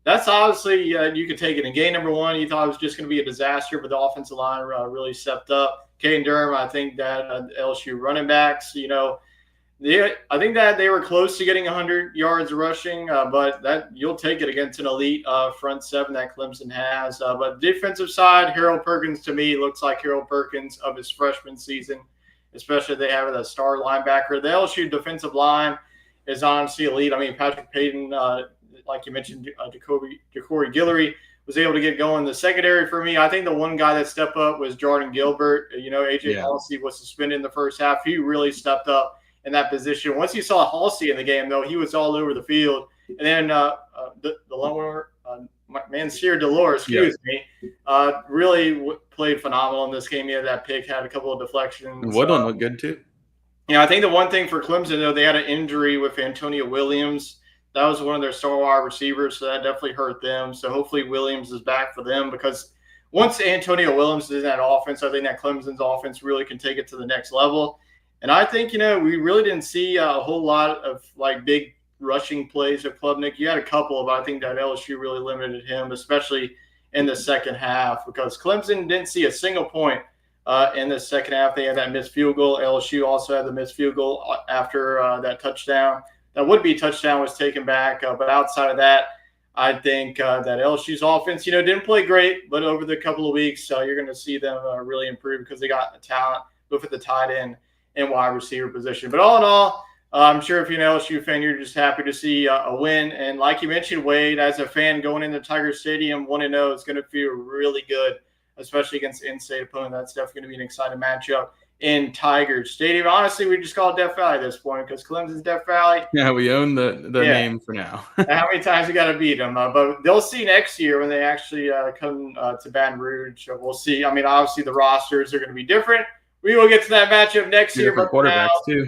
that's obviously you could take it. In game number 1, you thought it was just going to be a disaster, but the offensive line really stepped up. Caden Durham, I think that LSU running backs, I think that they were close to getting 100 yards rushing, but that you'll take it against an elite front seven that Clemson has. But defensive side, Harold Perkins to me looks like Harold Perkins of his freshman season, especially if they have a star linebacker. The LSU defensive line is honestly elite. I mean, Patrick Payton, like you mentioned, Jacory Guillory was able to get going. The secondary for me, I think the one guy that stepped up was Jordan Gilbert. AJ Halsey was suspended in the first half. He really stepped up in that position. Once you saw Halsey in the game, though, he was all over the field. And then the lower Mansier Delores, really played phenomenal in this game. He had that pick, had a couple of deflections. And Woodland looked good too. I think the one thing for Clemson, though, they had an injury with Antonio Williams. That was one of their star wide receivers, so that definitely hurt them. So hopefully Williams is back for them, because once Antonio Williams is in that offense, I think that Clemson's offense really can take it to the next level. And I think, we really didn't see a whole lot of big rushing plays of Klubnik. You had a couple, but I think that LSU really limited him, especially in the second half, because Clemson didn't see a single point in the second half. They had that missed field goal. LSU also had the missed field goal after that touchdown. That would-be touchdown was taken back. But outside of that, I think that LSU's offense, didn't play great, but over the couple of weeks, you're going to see them really improve, because they got the talent, both at the tight end and wide receiver position. But all in all, I'm sure if you're an LSU fan, you're just happy to see a win. And like you mentioned, Wade, as a fan going into Tiger Stadium, 1-0 is going to feel really good, especially against an in-state opponent. That's definitely going to be an exciting matchup in Tiger Stadium. Honestly, we just call it Death Valley at this point, because Clemson's Death Valley. Yeah, we own the name for now. How many times we got to beat them? But they'll see next year when they actually come to Baton Rouge. We'll see. I mean, obviously the rosters are going to be different. We will get to that matchup next year. But quarterbacks too.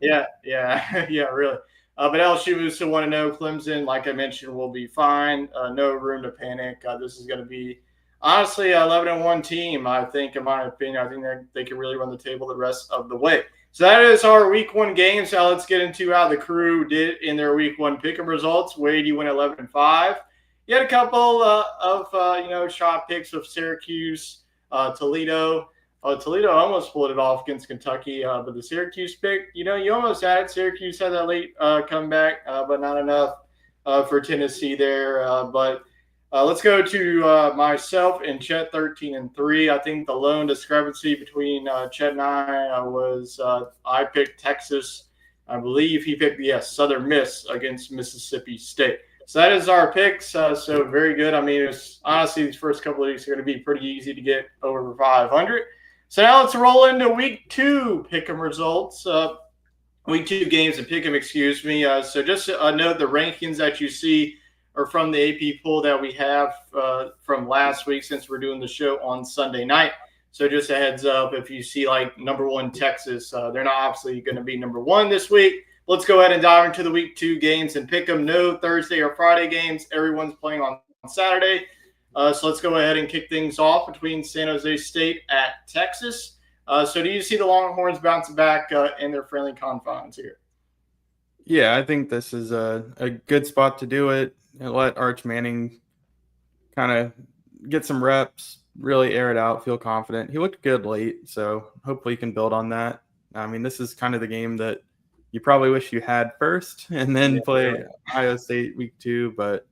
yeah, really. But LSU still want to know. Clemson, like I mentioned, will be fine. No room to panic. This is going to be honestly an 11-1 team. I think, in my opinion, I think they can really run the table the rest of the way. So that is our Week 1 games. Now let's get into how the crew did in their Week 1 pick'em results. Wade, you went 11-5. You had a couple of shot picks of Syracuse, Toledo. Toledo almost pulled it off against Kentucky, but the Syracuse pick, you almost had it. Syracuse had that late comeback, but not enough for Tennessee there. But let's go to myself and Chet, 13-3. I think the lone discrepancy between Chet and I was I picked Texas. I believe he picked, Southern Miss against Mississippi State. So that is our picks. So very good. I mean, it's honestly, these first couple of weeks are going to be pretty easy to get over 500. So now let's roll into Week 2 pick'em results. Week 2 games and pick'em, excuse me. So just note the rankings that you see are from the AP poll that we have from last week, since we're doing the show on Sunday night. So just a heads up, if you see like number 1 Texas, they're not obviously going to be number 1 this week. Let's go ahead and dive into the week 2 games and pick them. No Thursday or Friday games. Everyone's playing on Saturday. So let's go ahead and kick things off between San Jose State at Texas. So do you see the Longhorns bouncing back in their friendly confines here? Yeah, I think this is a good spot to do it and let Arch Manning kind of get some reps, really air it out, feel confident. He looked good late, so hopefully you can build on that. I mean, this is kind of the game that you probably wish you had first and then play Iowa State week 2, but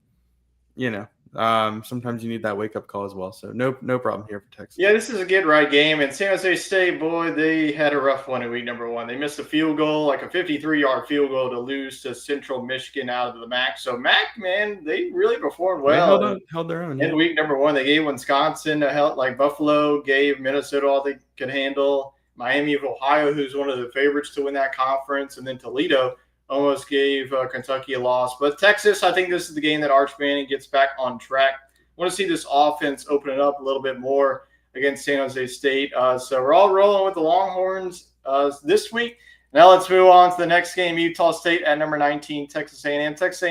sometimes you need that wake-up call as well. So no problem here for Texas. Yeah, this is a get-right game. And San Jose State, boy, they had a rough one in week number 1. They missed a field goal, like a 53-yard field goal to lose to Central Michigan out of the MAC. So MAC, man, they really performed well. They held their own. In week number 1, they gave Wisconsin a help, like Buffalo gave Minnesota all they could handle. Miami of Ohio, who's one of the favorites to win that conference, and then Toledo almost gave Kentucky a loss. But Texas, I think this is the game that Arch Manning gets back on track. I want to see this offense open it up a little bit more against San Jose State. So we're all rolling with the Longhorns this week. Now let's move on to the next game, Utah State at number 19, Texas A&M. Texas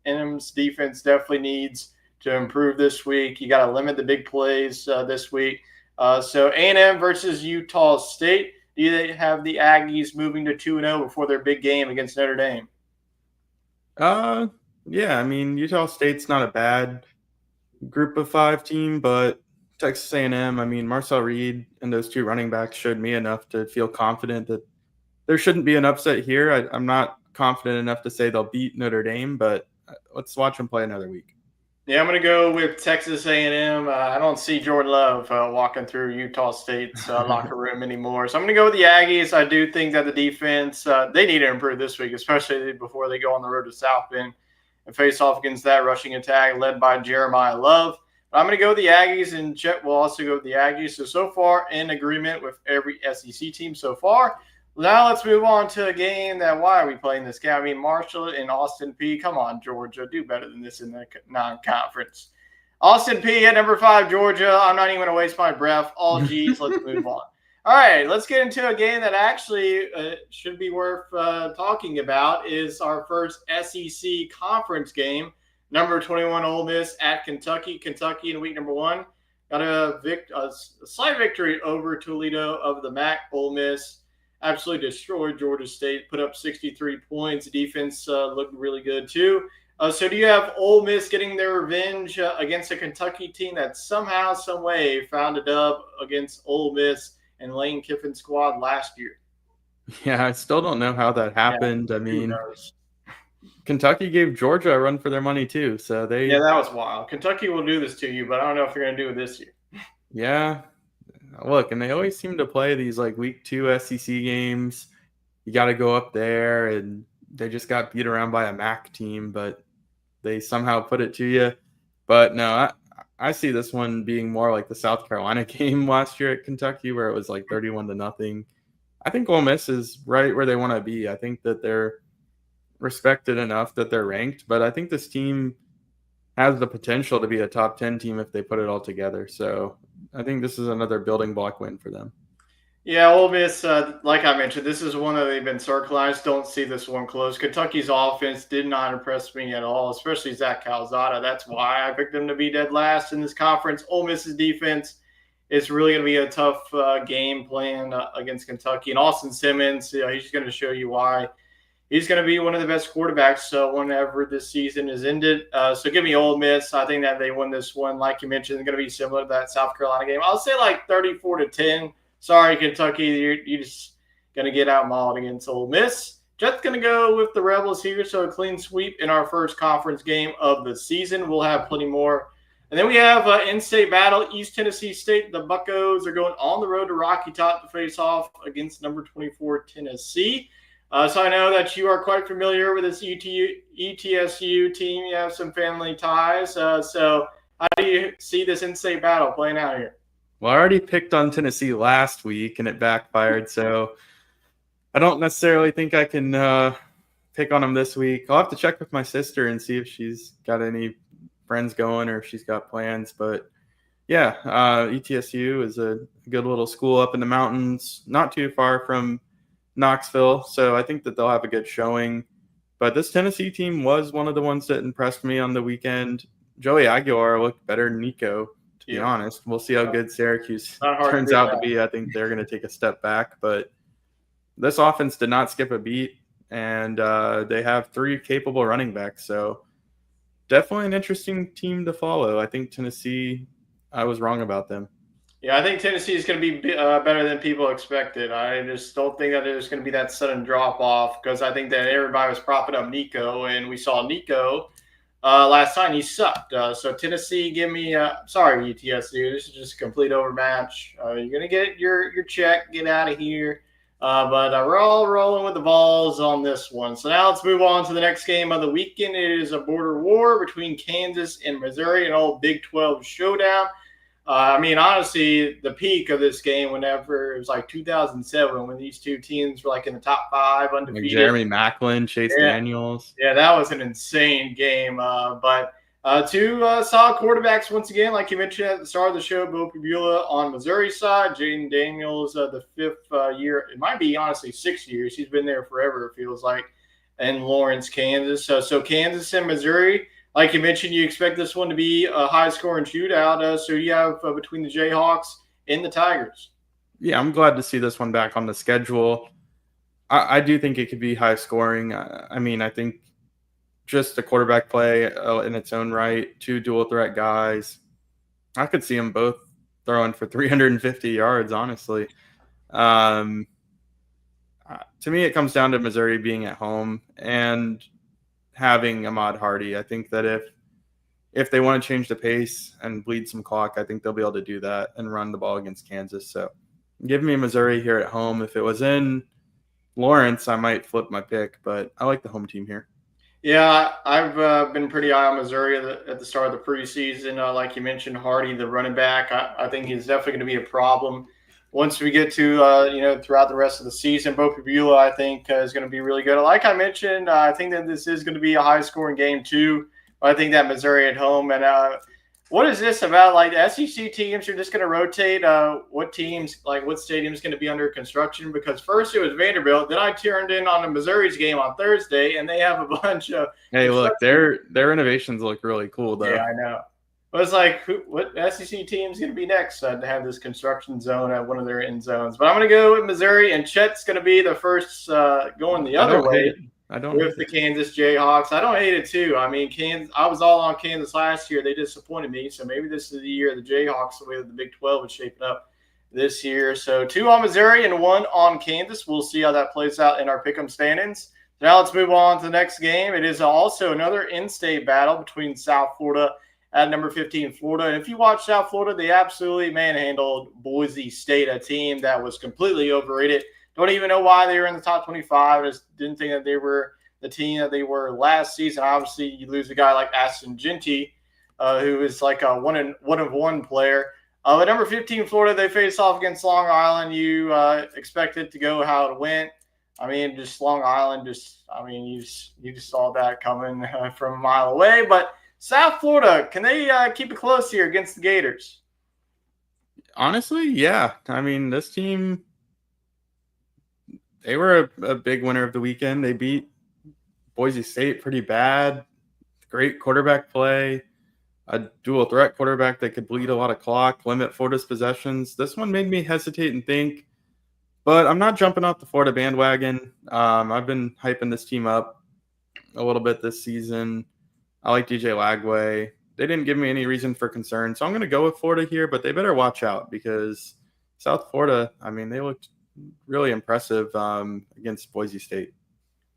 A&M's defense definitely needs to improve this week. You got to limit the big plays this week. So A&M versus Utah State. Do you have the Aggies moving to 2-0 before their big game against Notre Dame? Yeah, I mean, Utah State's not a bad group of 5 team, but Texas A&M, I mean, Marcel Reed and those 2 running backs showed me enough to feel confident that there shouldn't be an upset here. I'm not confident enough to say they'll beat Notre Dame, but let's watch them play another week. Yeah, I'm going to go with Texas A&M. I don't see Jordan Love walking through Utah State's locker room anymore. So I'm going to go with the Aggies. I do think that the defense, they need to improve this week, especially before they go on the road to South Bend and face off against that rushing attack led by Jeremiah Love. But I'm going to go with the Aggies, and Chet will also go with the Aggies. So far, in agreement with every SEC team so far. Now let's move on to a game that, why are we playing this game? I mean, Marshall and Austin Peay. Come on, Georgia. Do better than this in the non-conference. Austin Peay at number 5, Georgia. I'm not even going to waste my breath. All G's. Let's move on. All right, let's get into a game that actually should be worth talking about. Is our first SEC conference game. Number 21 Ole Miss at Kentucky. Kentucky in week number 1 got a slight victory over Toledo of the MAC. Ole Miss absolutely destroyed Georgia State, put up 63 points. Defense looked really good too. So do you have Ole Miss getting their revenge against a Kentucky team that somehow, some way found a dub against Ole Miss and Lane Kiffin's squad last year? Yeah, I still don't know how that happened. I mean, Kentucky gave Georgia a run for their money too. So that was wild. Kentucky will do this to you, but I don't know if they're going to do it this year. Yeah. Look, and they always seem to play these like week 2 SEC games. You got to go up there, and they just got beat around by a MAC team, but they somehow put it to you. But no, I see this one being more like the South Carolina game last year at Kentucky, where it was like 31-0. I think Ole Miss is right where they want to be. I think that they're respected enough that they're ranked, but I think this team has the potential to be a top 10 team if they put it all together. So I think this is another building block win for them. Yeah, Ole Miss, like I mentioned, this is one that they've been circling. I just don't see this one close. Kentucky's offense did not impress me at all, especially Zach Calzada. That's why I picked them to be dead last in this conference. Ole Miss's defense is really going to be a tough game plan against Kentucky. And Austin Simmons, he's going to show you why. He's going to be one of the best quarterbacks whenever this season is ended. So give me Ole Miss. I think that they win this one. Like you mentioned, it's going to be similar to that South Carolina game. I'll say like 34-10. Sorry, Kentucky, you're just going to get outmauled against Ole Miss. Just going to go with the Rebels here, so a clean sweep in our first conference game of the season. We'll have plenty more. And then we have in-state battle, East Tennessee State. The Buccos are going on the road to Rocky Top to face off against number 24 Tennessee. So I know that you are quite familiar with this ETSU team. You have some family ties. So how do you see this in-state battle playing out here? Well, I already picked on Tennessee last week, and it backfired. So I don't necessarily think I can pick on them this week. I'll have to check with my sister and see if she's got any friends going or if she's got plans. But Yeah, ETSU is a good little school up in the mountains, not too far from Knoxville. So I think that they'll have a good showing. But this Tennessee team was one of the ones that impressed me on the weekend. Joey Aguilar looked better than Nico, to be Yep. honest. We'll see how good Syracuse Not hard to turns do out to that. be. I think they're going to take a step back. But this offense did not skip a beat, and they have 3 capable running backs. So definitely an interesting team to follow. I think Tennessee, I was wrong about them. Yeah, I think Tennessee is going to be better than people expected. I just don't think that there's going to be that sudden drop off because I think that everybody was propping up Nico, and we saw Nico last time he sucked. So Tennessee, give me sorry UTSU. This is just a complete overmatch. You're gonna get your check, get out of here. But we're all rolling with the balls on this one. So now let's move on to the next game of the weekend. It is a border war between Kansas and Missouri, an old Big 12 showdown. I mean, honestly, the peak of this game, whenever it was like 2007, when these two teams were like in the top 5, undefeated. Like Jeremy Maclin, Chase Daniels. Yeah, that was an insane game. But two solid quarterbacks once again, like you mentioned at the start of the show, Bo Pabula on Missouri's side, Jaden Daniels, the 5th year. It might be honestly 6 years. He's been there forever, it feels like, in Lawrence, Kansas. So Kansas and Missouri. Like you mentioned, you expect this one to be a high-scoring shootout. So you have between the Jayhawks and the Tigers. Yeah, I'm glad to see this one back on the schedule. I do think it could be high scoring. I mean, I think just the quarterback play in its own right, 2 dual threat guys. I could see them both throwing for 350 yards, honestly. To me, it comes down to Missouri being at home and having Ahmad Hardy. I think that if they want to change the pace and bleed some clock, I think they'll be able to do that and run the ball against Kansas. So give me Missouri here at home. If it was in Lawrence, I might flip my pick, but I like the home team here. Yeah, I've been pretty high on Missouri at the start of the preseason. Like you mentioned, Hardy, the running back, I think he's definitely going to be a problem once we get to throughout the rest of the season. Bo Pabula, I think, is going to be really good. Like I mentioned, I think that this is going to be a high-scoring game too. I think that Missouri at home and what is this about? Like the SEC teams are just going to rotate what teams, like what stadium is going to be under construction? Because first it was Vanderbilt, then I turned in on the Missouri's game on Thursday, and they have a bunch of. Hey, look, their renovations look really cool, though. Yeah, I know. But it's like, what SEC team is going to be next to have this construction zone at one of their end zones? But I'm going to go with Missouri, and Chet's going to be the first going the other way. I don't with the Kansas Jayhawks. I don't hate it too. I mean, Kansas. I was all on Kansas last year. They disappointed me. So maybe this is the year of the Jayhawks, the way that the Big 12 is shaping up this year. So 2 on Missouri and 1 on Kansas. We'll see how that plays out in our pick'em standings. Now let's move on to the next game. It is also another in-state battle between South Florida at number 15 Florida. And if you watch South Florida, they absolutely manhandled Boise State, a team that was completely overrated. Don't even know why they were in the top 25. I just didn't think that they were the team that they were last season. Obviously, you lose a guy like Aston Genty, who is like a one of one player. At number 15, Florida, they face off against Long Island. You expect it to go how it went. I mean, just Long Island, you just saw that coming from a mile away. But South Florida, can they keep it close here against the Gators? Honestly, yeah. I mean, this team, they were a big winner of the weekend. They beat Boise State pretty bad. Great quarterback play. A dual threat quarterback that could bleed a lot of clock, limit Florida's possessions. This one made me hesitate and think, but I'm not jumping off the Florida bandwagon. I've been hyping this team up a little bit this season. I like DJ Lagway. They didn't give me any reason for concern, so I'm going to go with Florida here, but they better watch out because South Florida, I mean, they looked really impressive against Boise State.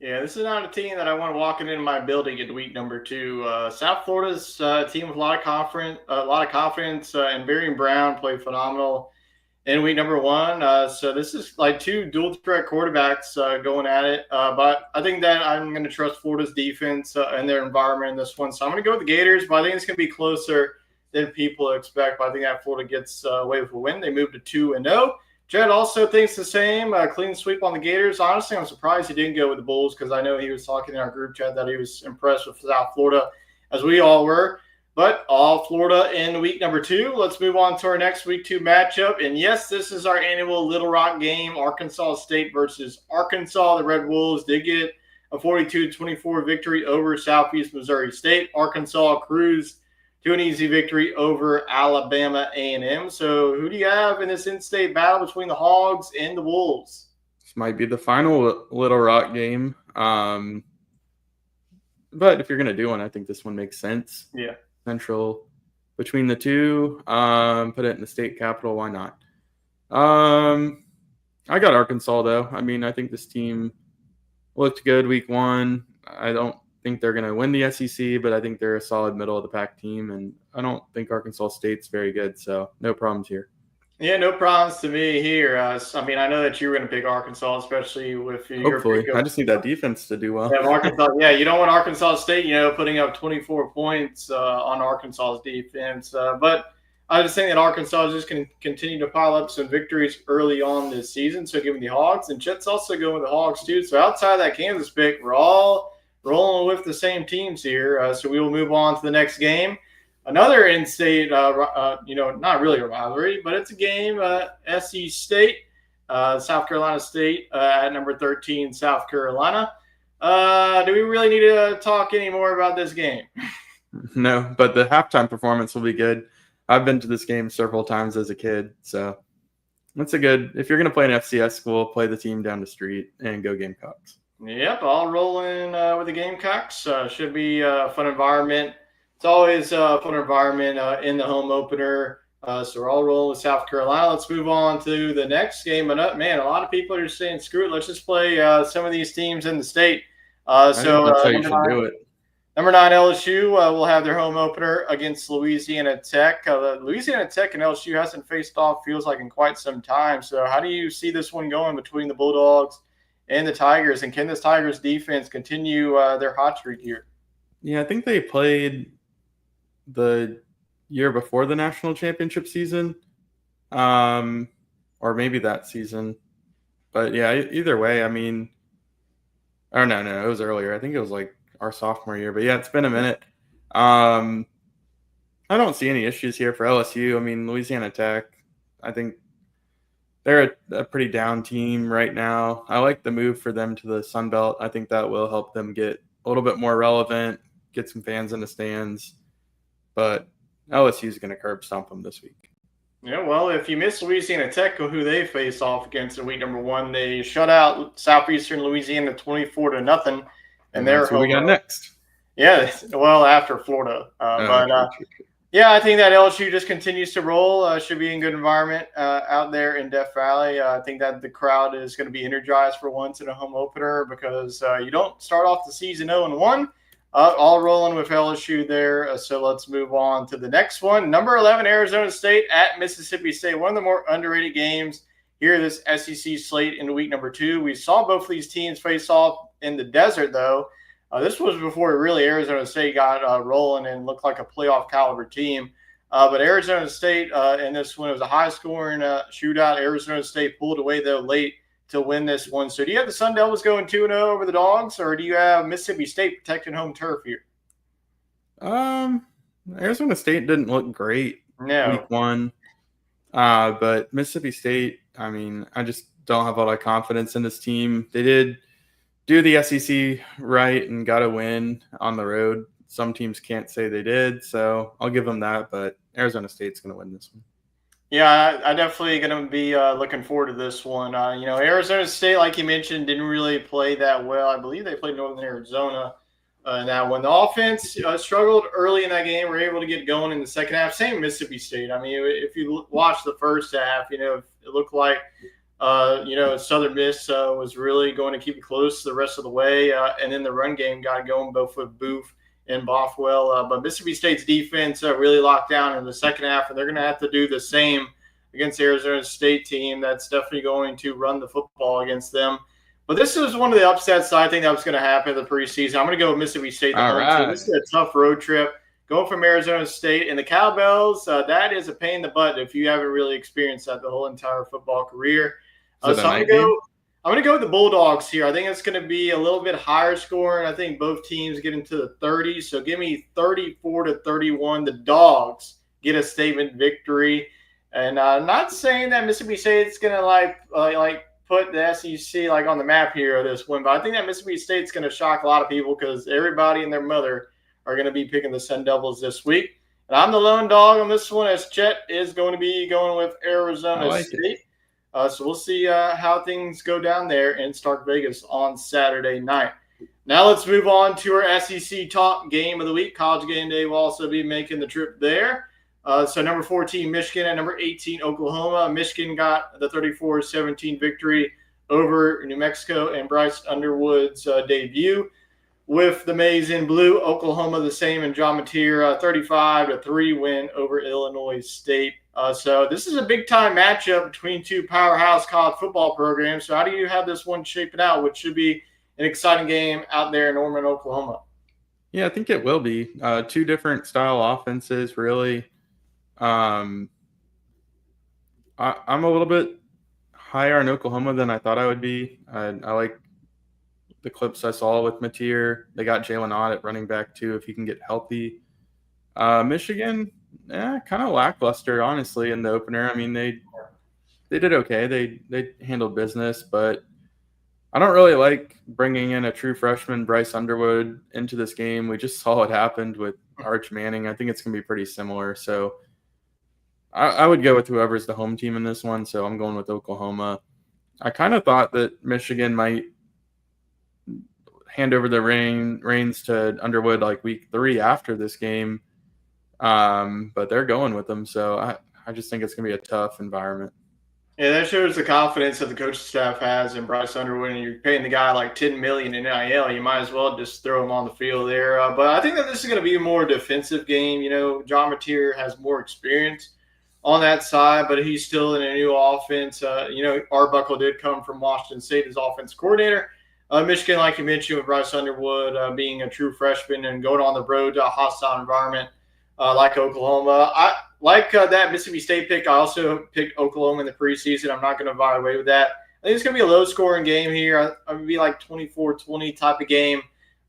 Yeah, this is not a team that I want walking into my building in week number 2. South Florida's a team with a lot of confidence, and Barry Brown played phenomenal in week number 1. So this is like 2 dual threat quarterbacks going at it. But I think that I'm going to trust Florida's defense and their environment in this one. So I'm going to go with the Gators, but I think it's going to be closer than people expect. But I think that Florida gets away with a win. They moved to 2-0. Jed also thinks the same. Clean sweep on the Gators. Honestly, I'm surprised he didn't go with the Bulls because I know he was talking in our group chat that he was impressed with South Florida, as we all were. But all Florida in week number 2. Let's move on to our next week 2 matchup. And yes, this is our annual Little Rock game, Arkansas State versus Arkansas. The Red Wolves did get a 42-24 victory over Southeast Missouri State. Arkansas cruised to an easy victory over Alabama A&M. So who do you have in this in-state battle between the Hogs and the Wolves? This might be the final Little Rock game. But if you're going to do one, I think this one makes sense. Yeah. Central between the two. Put it in the state capital. Why not? I got Arkansas, though. I mean, I think this team looked good week 1. I don't think they're going to win the SEC, but I think they're a solid middle-of-the-pack team, and I don't think Arkansas State's very good, so no problems here. Yeah, no problems to me here. I mean, I know that you were going to pick Arkansas, especially with your Hopefully. I just need that defense to do well. Yeah, Arkansas. Yeah, you don't want Arkansas State, putting up 24 points on Arkansas's defense. But I just think that Arkansas is just going to continue to pile up some victories early on this season. So giving the Hogs, and Chet's also going with the Hogs too. So outside of that Kansas pick, we're all rolling with the same teams here. So we will move on to the next game. Another in-state, not really a rivalry, but it's a game. SC State, South Carolina State at number 13, South Carolina. Do we really need to talk any more about this game? No, but the halftime performance will be good. I've been to this game several times as a kid, so that's a good. If you're going to play an FCS school, play the team down the street and go Gamecocks. Yep, all rolling with the Gamecocks. Should be a fun environment. It's always a fun environment in the home opener. So we're all rolling with South Carolina. Let's move on to the next game. And man, a lot of people are saying, screw it, let's just play some of these teams in the state. That's how you should do it. Number 9, LSU will have their home opener against Louisiana Tech. Louisiana Tech and LSU hasn't faced off, feels like, in quite some time. So how do you see this one going between the Bulldogs and the Tigers? And can this Tigers defense continue their hot streak here? Yeah, I think they played the year before the national championship season, or maybe that season. But yeah, either way, I mean, or no, it was earlier. I think it was like our sophomore year. But yeah, it's been a minute. I don't see any issues here for LSU. I mean, Louisiana Tech, I think they're a pretty down team right now. I like the move for them to the Sun Belt. I think that will help them get a little bit more relevant, get some fans in the stands. But LSU is going to curb stomp them this week. Yeah, well, if you miss Louisiana Tech, who they face off against in week number 1, they shut out Southeastern Louisiana 24-0, and they're who we got next. Yeah, well, after Florida, yeah, I think that LSU just continues to roll. Should be in good environment out there in Death Valley. I think that the crowd is going to be energized for once in a home opener because you don't start off the season 0-1. All rolling with LSU there. So let's move on to the next one. Number 11, Arizona State at Mississippi State. One of the more underrated games here, this SEC slate in week number 2. We saw both of these teams face off in the desert, though. This was before really Arizona State got rolling and looked like a playoff caliber team. But Arizona State in this one, it was a high-scoring shootout. Arizona State pulled away, though, late to win this one. So do you have the Sun Devils going 2-0 over the Dogs, or do you have Mississippi State protecting home turf here? Arizona State didn't look great week 1. But Mississippi State, I mean, I just don't have a lot of confidence in this team. They did do the SEC right and got a win on the road. Some teams can't say they did, so I'll give them that, but Arizona State's going to win this one. Yeah, I definitely going to be looking forward to this one. Arizona State, like you mentioned, didn't really play that well. I believe they played Northern Arizona in that one. The offense struggled early in that game. We were able to get going in the second half. Same Mississippi State. I mean, if you watch the first half, it looked like, Southern Miss was really going to keep it close the rest of the way. And then the run game got going both with Booth and Bothwell. But Mississippi State's defense really locked down in the second half, and they're going to have to do the same against the Arizona State team. That's definitely going to run the football against them. But this was one of the upsets I think that was going to happen in the preseason. I'm going to go with Mississippi State. This is a tough road trip. Going from Arizona State and the Cowbells, that is a pain in the butt if you haven't really experienced that the whole entire football career. So I'm going to go I'm going to go with the Bulldogs here. I think it's going to be a little bit higher scoring. I think both teams get into the 30s. So give me 34-31. The Dogs get a statement victory. And not saying that Mississippi State's going to like put the SEC like on the map here of this win, but I think that Mississippi State's going to shock a lot of people because everybody and their mother are going to be picking the Sun Devils this week. And I'm the lone dog on this one, as Chet is going to be going with Arizona State. So we'll see how things go down there in Stark Vegas on Saturday night. Now let's move on to our SEC Talk Game of the Week. College Game Day will also be making the trip there. So number 14, Michigan, and number 18, Oklahoma. Michigan got the 34-17 victory over New Mexico and Bryce Underwood's debut. With the Maize in blue, Oklahoma the same, and John Mateer 35-3 win over Illinois State. So this is a big-time matchup between two powerhouse college football programs. So how do you have this one shaping out, which should be an exciting game out there in Norman, Oklahoma? Yeah, I think it will be. Two different style offenses, really. I'm a little bit higher in Oklahoma than I thought I would be. I like the clips I saw with Mateer. They got Jalen Ott at running back too, if he can get healthy. Michigan, kind of lackluster, honestly, in the opener. I mean, they did okay. They handled business, but I don't really like bringing in a true freshman, Bryce Underwood, into this game. We just saw what happened with Arch Manning. I think it's going to be pretty similar. So I would go with whoever's the home team in this one. So I'm going with Oklahoma. I kind of thought that Michigan might hand over the reins to Underwood like week 3 after this game. But they're going with them. So I just think it's going to be a tough environment. Yeah, that shows the confidence that the coaching staff has in Bryce Underwood. And you're paying the guy like $10 million in NIL. You might as well just throw him on the field there. But I think that this is going to be a more defensive game. You know, John Mateer has more experience on that side, but he's still in a new offense. Arbuckle did come from Washington State as offense coordinator. Michigan, like you mentioned, with Bryce Underwood being a true freshman and going on the road to a hostile environment like Oklahoma. I like that Mississippi State pick. I also picked Oklahoma in the preseason. I'm not going to vie away with that. I think it's going to be a low-scoring game here. I'm going to be like 24-20 type of game,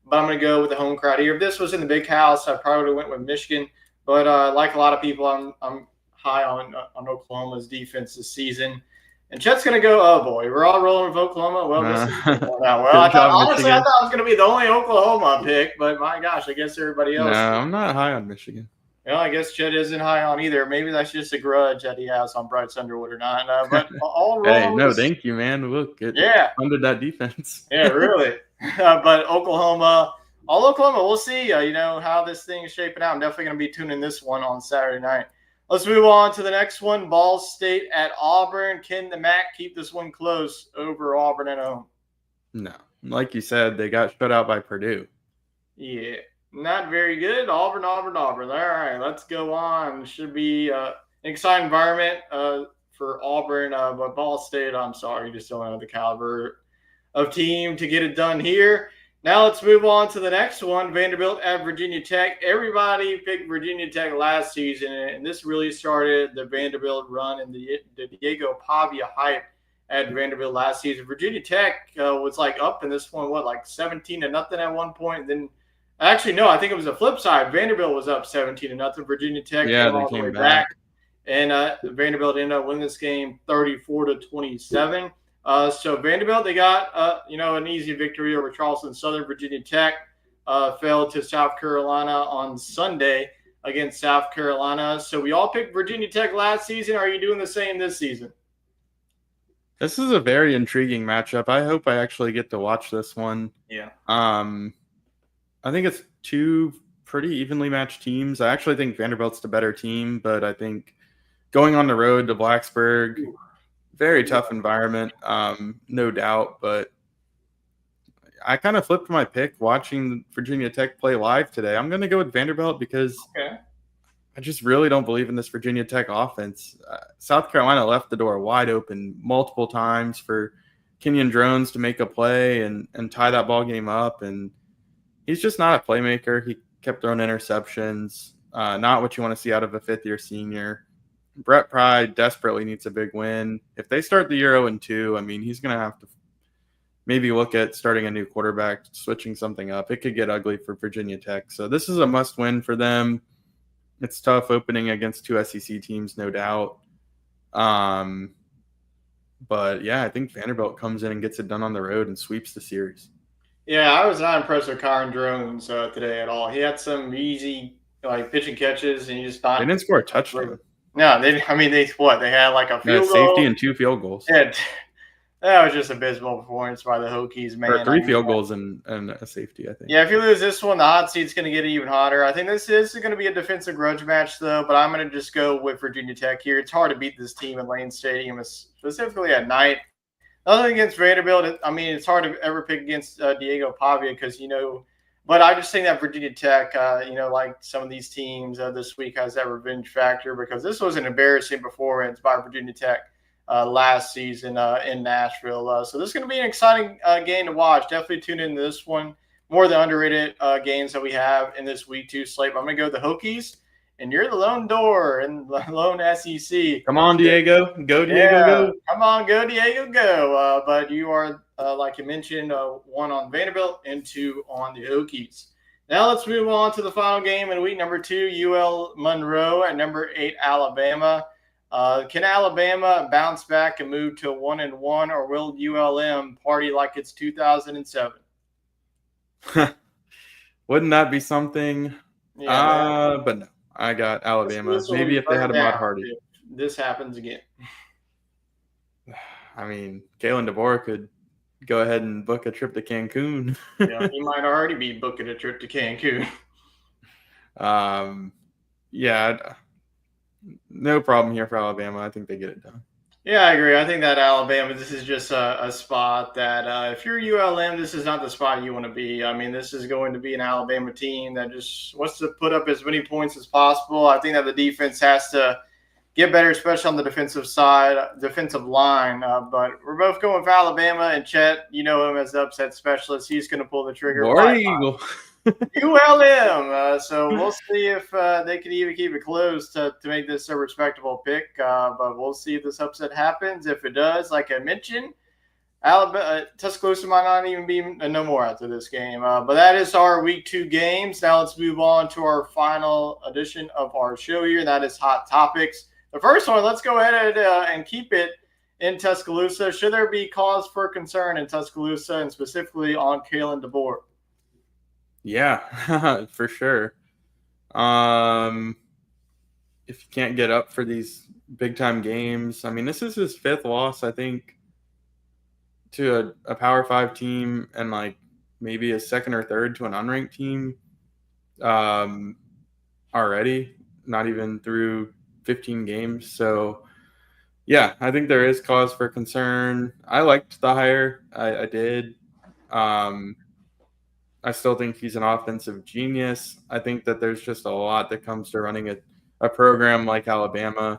but I'm going to go with the home crowd here. If this was in the big house, I probably would have went with Michigan. But like a lot of people, I'm high on Oklahoma's defense this season. And Chet's going to go, oh, boy, we're all rolling with Oklahoma. Well, honestly, I thought I was going to be the only Oklahoma pick, but my gosh, I guess everybody else. No, I'm not high on Michigan. Well, I guess Chet isn't high on either. Maybe that's just a grudge that he has on Bryce Underwood or not. But all hey, no, thank you, man. Look, funded that defense. Yeah, really. But Oklahoma, we'll see, how this thing is shaping out. I'm definitely going to be tuning this one on Saturday night. Let's move on to the next one. Ball State at Auburn. Can the MAC keep this one close over Auburn at home? No. Like you said, they got shut out by Purdue. Yeah. Not very good. Auburn. All right, let's go on. Should be an exciting environment for Auburn, but Ball State, I'm sorry, just don't have the caliber of team to get it done here. Now let's move on to the next one, Vanderbilt at Virginia Tech. Everybody picked Virginia Tech last season, and this really started the Vanderbilt run and the Diego Pavia hype at Vanderbilt last season. Virginia Tech was like up in this one, like 17-0 at one point, then actually, no, I think it was the flip side. Vanderbilt was up 17-0. Virginia Tech came all the way back. And Vanderbilt ended up winning this game 34-27. So Vanderbilt, they got, an easy victory over Charleston Southern. Virginia Tech fell to South Carolina on Sunday against South Carolina. So we all picked Virginia Tech last season. Are you doing the same this season? This is a very intriguing matchup. I hope I actually get to watch this one. Yeah. I think it's two pretty evenly matched teams. I actually think Vanderbilt's the better team, but I think going on the road to Blacksburg, very tough environment, no doubt. But I kind of flipped my pick watching Virginia Tech play live today. I'm going to go with Vanderbilt because I just really don't believe in this Virginia Tech offense. South Carolina left the door wide open multiple times for Kenyon Drones to make a play and tie that ball game up, and he's just not a playmaker. He kept throwing interceptions, not what you want to see out of a fifth-year senior. Brett Pry desperately needs a big win. If they start the year 0-2, I mean, he's going to have to maybe look at starting a new quarterback, switching something up. It could get ugly for Virginia Tech. So this is a must-win for them. It's tough opening against two SEC teams, no doubt. But yeah, I think Vanderbilt comes in and gets it done on the road and sweeps the series. Yeah, I was not impressed with Kyron Drones today at all. He had some easy pitching catches, and he just They not. didn't score a touchdown. No, they. I mean, they what? They had like a field safety goal and 2 field goals. Yeah, that was just abysmal performance by the Hokies, man. Or 3 field goals and a safety, I think. Yeah, if you lose this one, the hot seat's going to get even hotter. I think this is going to be a defensive grudge match, though, but I'm going to just go with Virginia Tech here. It's hard to beat this team in Lane Stadium, specifically at night. Nothing against Vanderbilt. I mean, it's hard to ever pick against Diego Pavia because, but I just think that Virginia Tech, like some of these teams this week has that revenge factor because this was an embarrassing performance by Virginia Tech last season in Nashville. So this is going to be an exciting game to watch. Definitely tune into this one. More of the underrated games that we have in this week 2 slate. I'm going to go the Hokies, and you're the lone door and the lone SEC. Come on, Diego. Go, Diego, go. Come on, go, Diego, go. But you are, like you mentioned, 1 on Vanderbilt and 2 on the Hokies. Now let's move on to the final game in week number 2, UL Monroe at number 8, Alabama. Can Alabama bounce back and move to 1-1, or will ULM party like it's 2007? Wouldn't that be something? Yeah, but no. I got Alabama. Maybe if they had a Matt Hardy. If this happens again. I mean, Kalen DeBoer could go ahead and book a trip to Cancun. He might already be booking a trip to Cancun. Yeah, no problem here for Alabama. I think they get it done. Yeah, I agree. I think that Alabama, this is just a spot that if you're ULM, this is not the spot you want to be. I mean, this is going to be an Alabama team that just wants to put up as many points as possible. I think that the defense has to get better, especially on the defensive side, defensive line. But we're both going for Alabama, and Chet, you know him as the upset specialist. He's going to pull the trigger. War Eagle. ULM. So we'll see if they can even keep it close to make this a respectable pick. But we'll see if this upset happens. If it does, like I mentioned, Alabama, Tuscaloosa might not even be no more after this game. But that is our week 2 games. Now let's move on to our final edition of our show here. That is Hot Topics. The first one, let's go ahead and keep it in Tuscaloosa. Should there be cause for concern in Tuscaloosa and specifically on Kalen DeBoer? Yeah, for sure. If you can't get up for these big-time games, I mean, this is his 5th loss, I think, to a Power 5 team and, like, maybe a 2nd or 3rd to an unranked team already, not even through 15 games. So, yeah, I think there is cause for concern. I liked the hire. I did. I still think he's an offensive genius. I think that there's just a lot that comes to running a program like Alabama.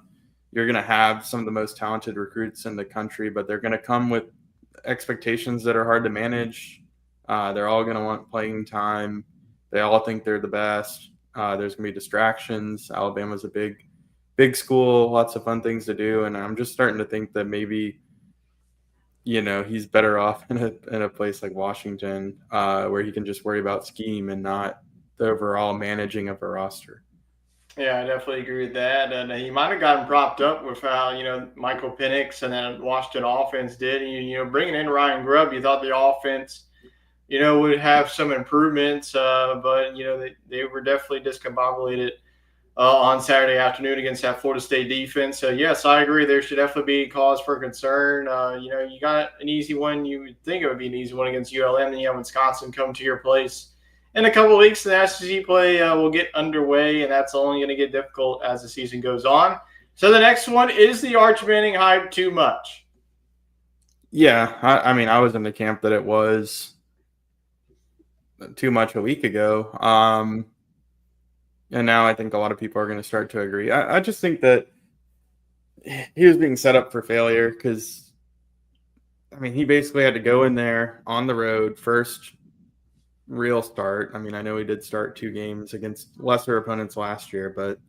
You're going to have some of the most talented recruits in the country, but they're going to come with expectations that are hard to manage. They're all going to want playing time. They all think they're the best. There's going to be distractions. Alabama's a big school, lots of fun things to do, and I'm just starting to think that maybe he's better off in a place like Washington where he can just worry about scheme and not the overall managing of a roster. Yeah, I definitely agree with that. And he might have gotten propped up with how, Michael Penix and then Washington offense did. And, bringing in Ryan Grubb, you thought the offense, would have some improvements. But, they were definitely discombobulated on Saturday afternoon against that Florida State defense. So, yes, I agree. There should definitely be cause for concern. You got an easy one. You would think it would be an easy one against ULM. Then you have Wisconsin come to your place in a couple of weeks. The SEC play will get underway, and that's only going to get difficult as the season goes on. So the next one is the Arch Manning hype too much? Yeah, I mean, I was in the camp that it was too much a week ago. And now I think a lot of people are going to start to agree. I just think that he was being set up for failure because, I mean, he basically had to go in there on the road, first real start. I mean, I know he did start 2 games against lesser opponents last year, but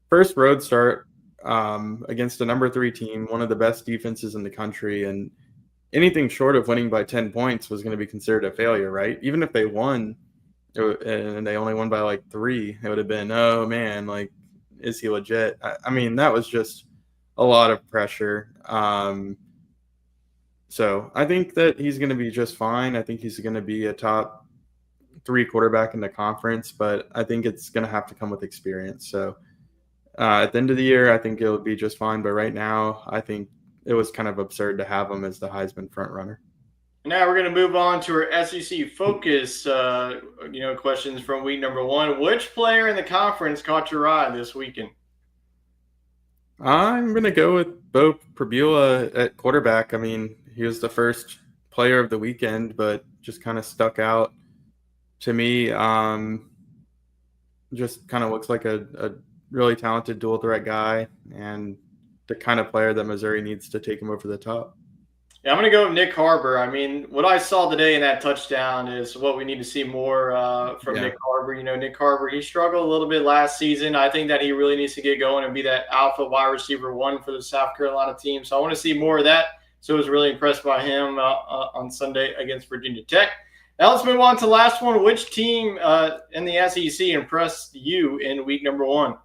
first road start against a number 3 team, one of the best defenses in the country. And anything short of winning by 10 points was going to be considered a failure, right? Even if they won and they only won by like 3, it would have been, oh man, like, is he legit? I mean, that was just a lot of pressure. So I think that he's going to be just fine. I think he's going to be a top 3 quarterback in the conference, but I think it's going to have to come with experience. So at the end of the year, I think it'll be just fine. But right now, I think it was kind of absurd to have him as the Heisman front runner. Now we're going to move on to our SEC focus, questions from week number 1. Which player in the conference caught your eye this weekend? I'm going to go with Bo Pribula at quarterback. I mean, he was the first player of the weekend, but just kind of stuck out to me. Just kind of looks like a really talented dual threat guy and the kind of player that Missouri needs to take him over the top. Yeah, I'm going to go with Nick Harbor. I mean, what I saw today in that touchdown is what we need to see more from Nick Harbor. Nick Harbor, he struggled a little bit last season. I think that he really needs to get going and be that alpha wide receiver 1 for the South Carolina team. So I want to see more of that. So I was really impressed by him on Sunday against Virginia Tech. Now let's move on to the last one. Which team in the SEC impressed you in week number 1?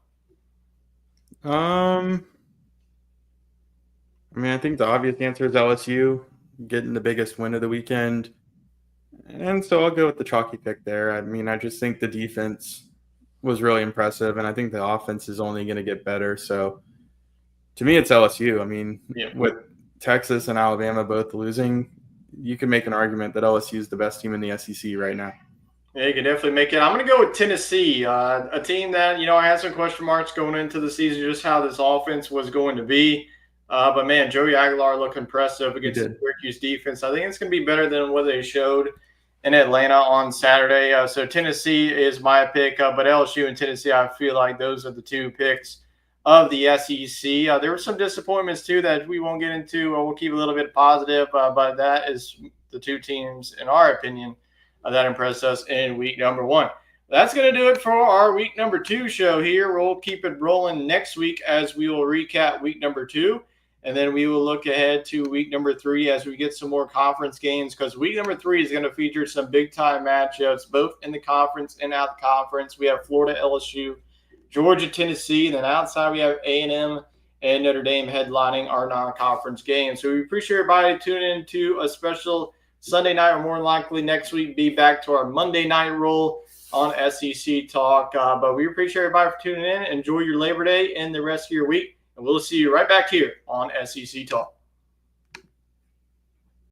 I mean, I think the obvious answer is LSU getting the biggest win of the weekend. And so I'll go with the chalky pick there. I mean, I just think the defense was really impressive, and I think the offense is only going to get better. So to me, it's LSU. I mean, with Texas and Alabama both losing, you can make an argument that LSU is the best team in the SEC right now. Yeah, you can definitely make it. I'm going to go with Tennessee, a team that, I had some question marks going into the season, just how this offense was going to be. But, man, Joey Aguilar looked impressive against the Syracuse defense. I think it's going to be better than what they showed in Atlanta on Saturday. So Tennessee is my pick. But LSU and Tennessee, I feel like those are the 2 picks of the SEC. There were some disappointments, too, that we won't get into. We'll keep a little bit positive. But that is the 2 teams, in our opinion, that impressed us in week number 1. That's going to do it for our week number 2 show here. We'll keep it rolling next week as we will recap week number 2. And then we will look ahead to week number 3 as we get some more conference games, because week number 3 is going to feature some big-time matchups, both in the conference and out the conference. We have Florida, LSU, Georgia, Tennessee. Then outside we have A&M and Notre Dame headlining our non-conference games. So we appreciate everybody tuning in to a special Sunday night, or more than likely next week be back to our Monday night roll on SEC Talk. But we appreciate everybody for tuning in. Enjoy your Labor Day and the rest of your week. And we'll see you right back here on SEC Talk.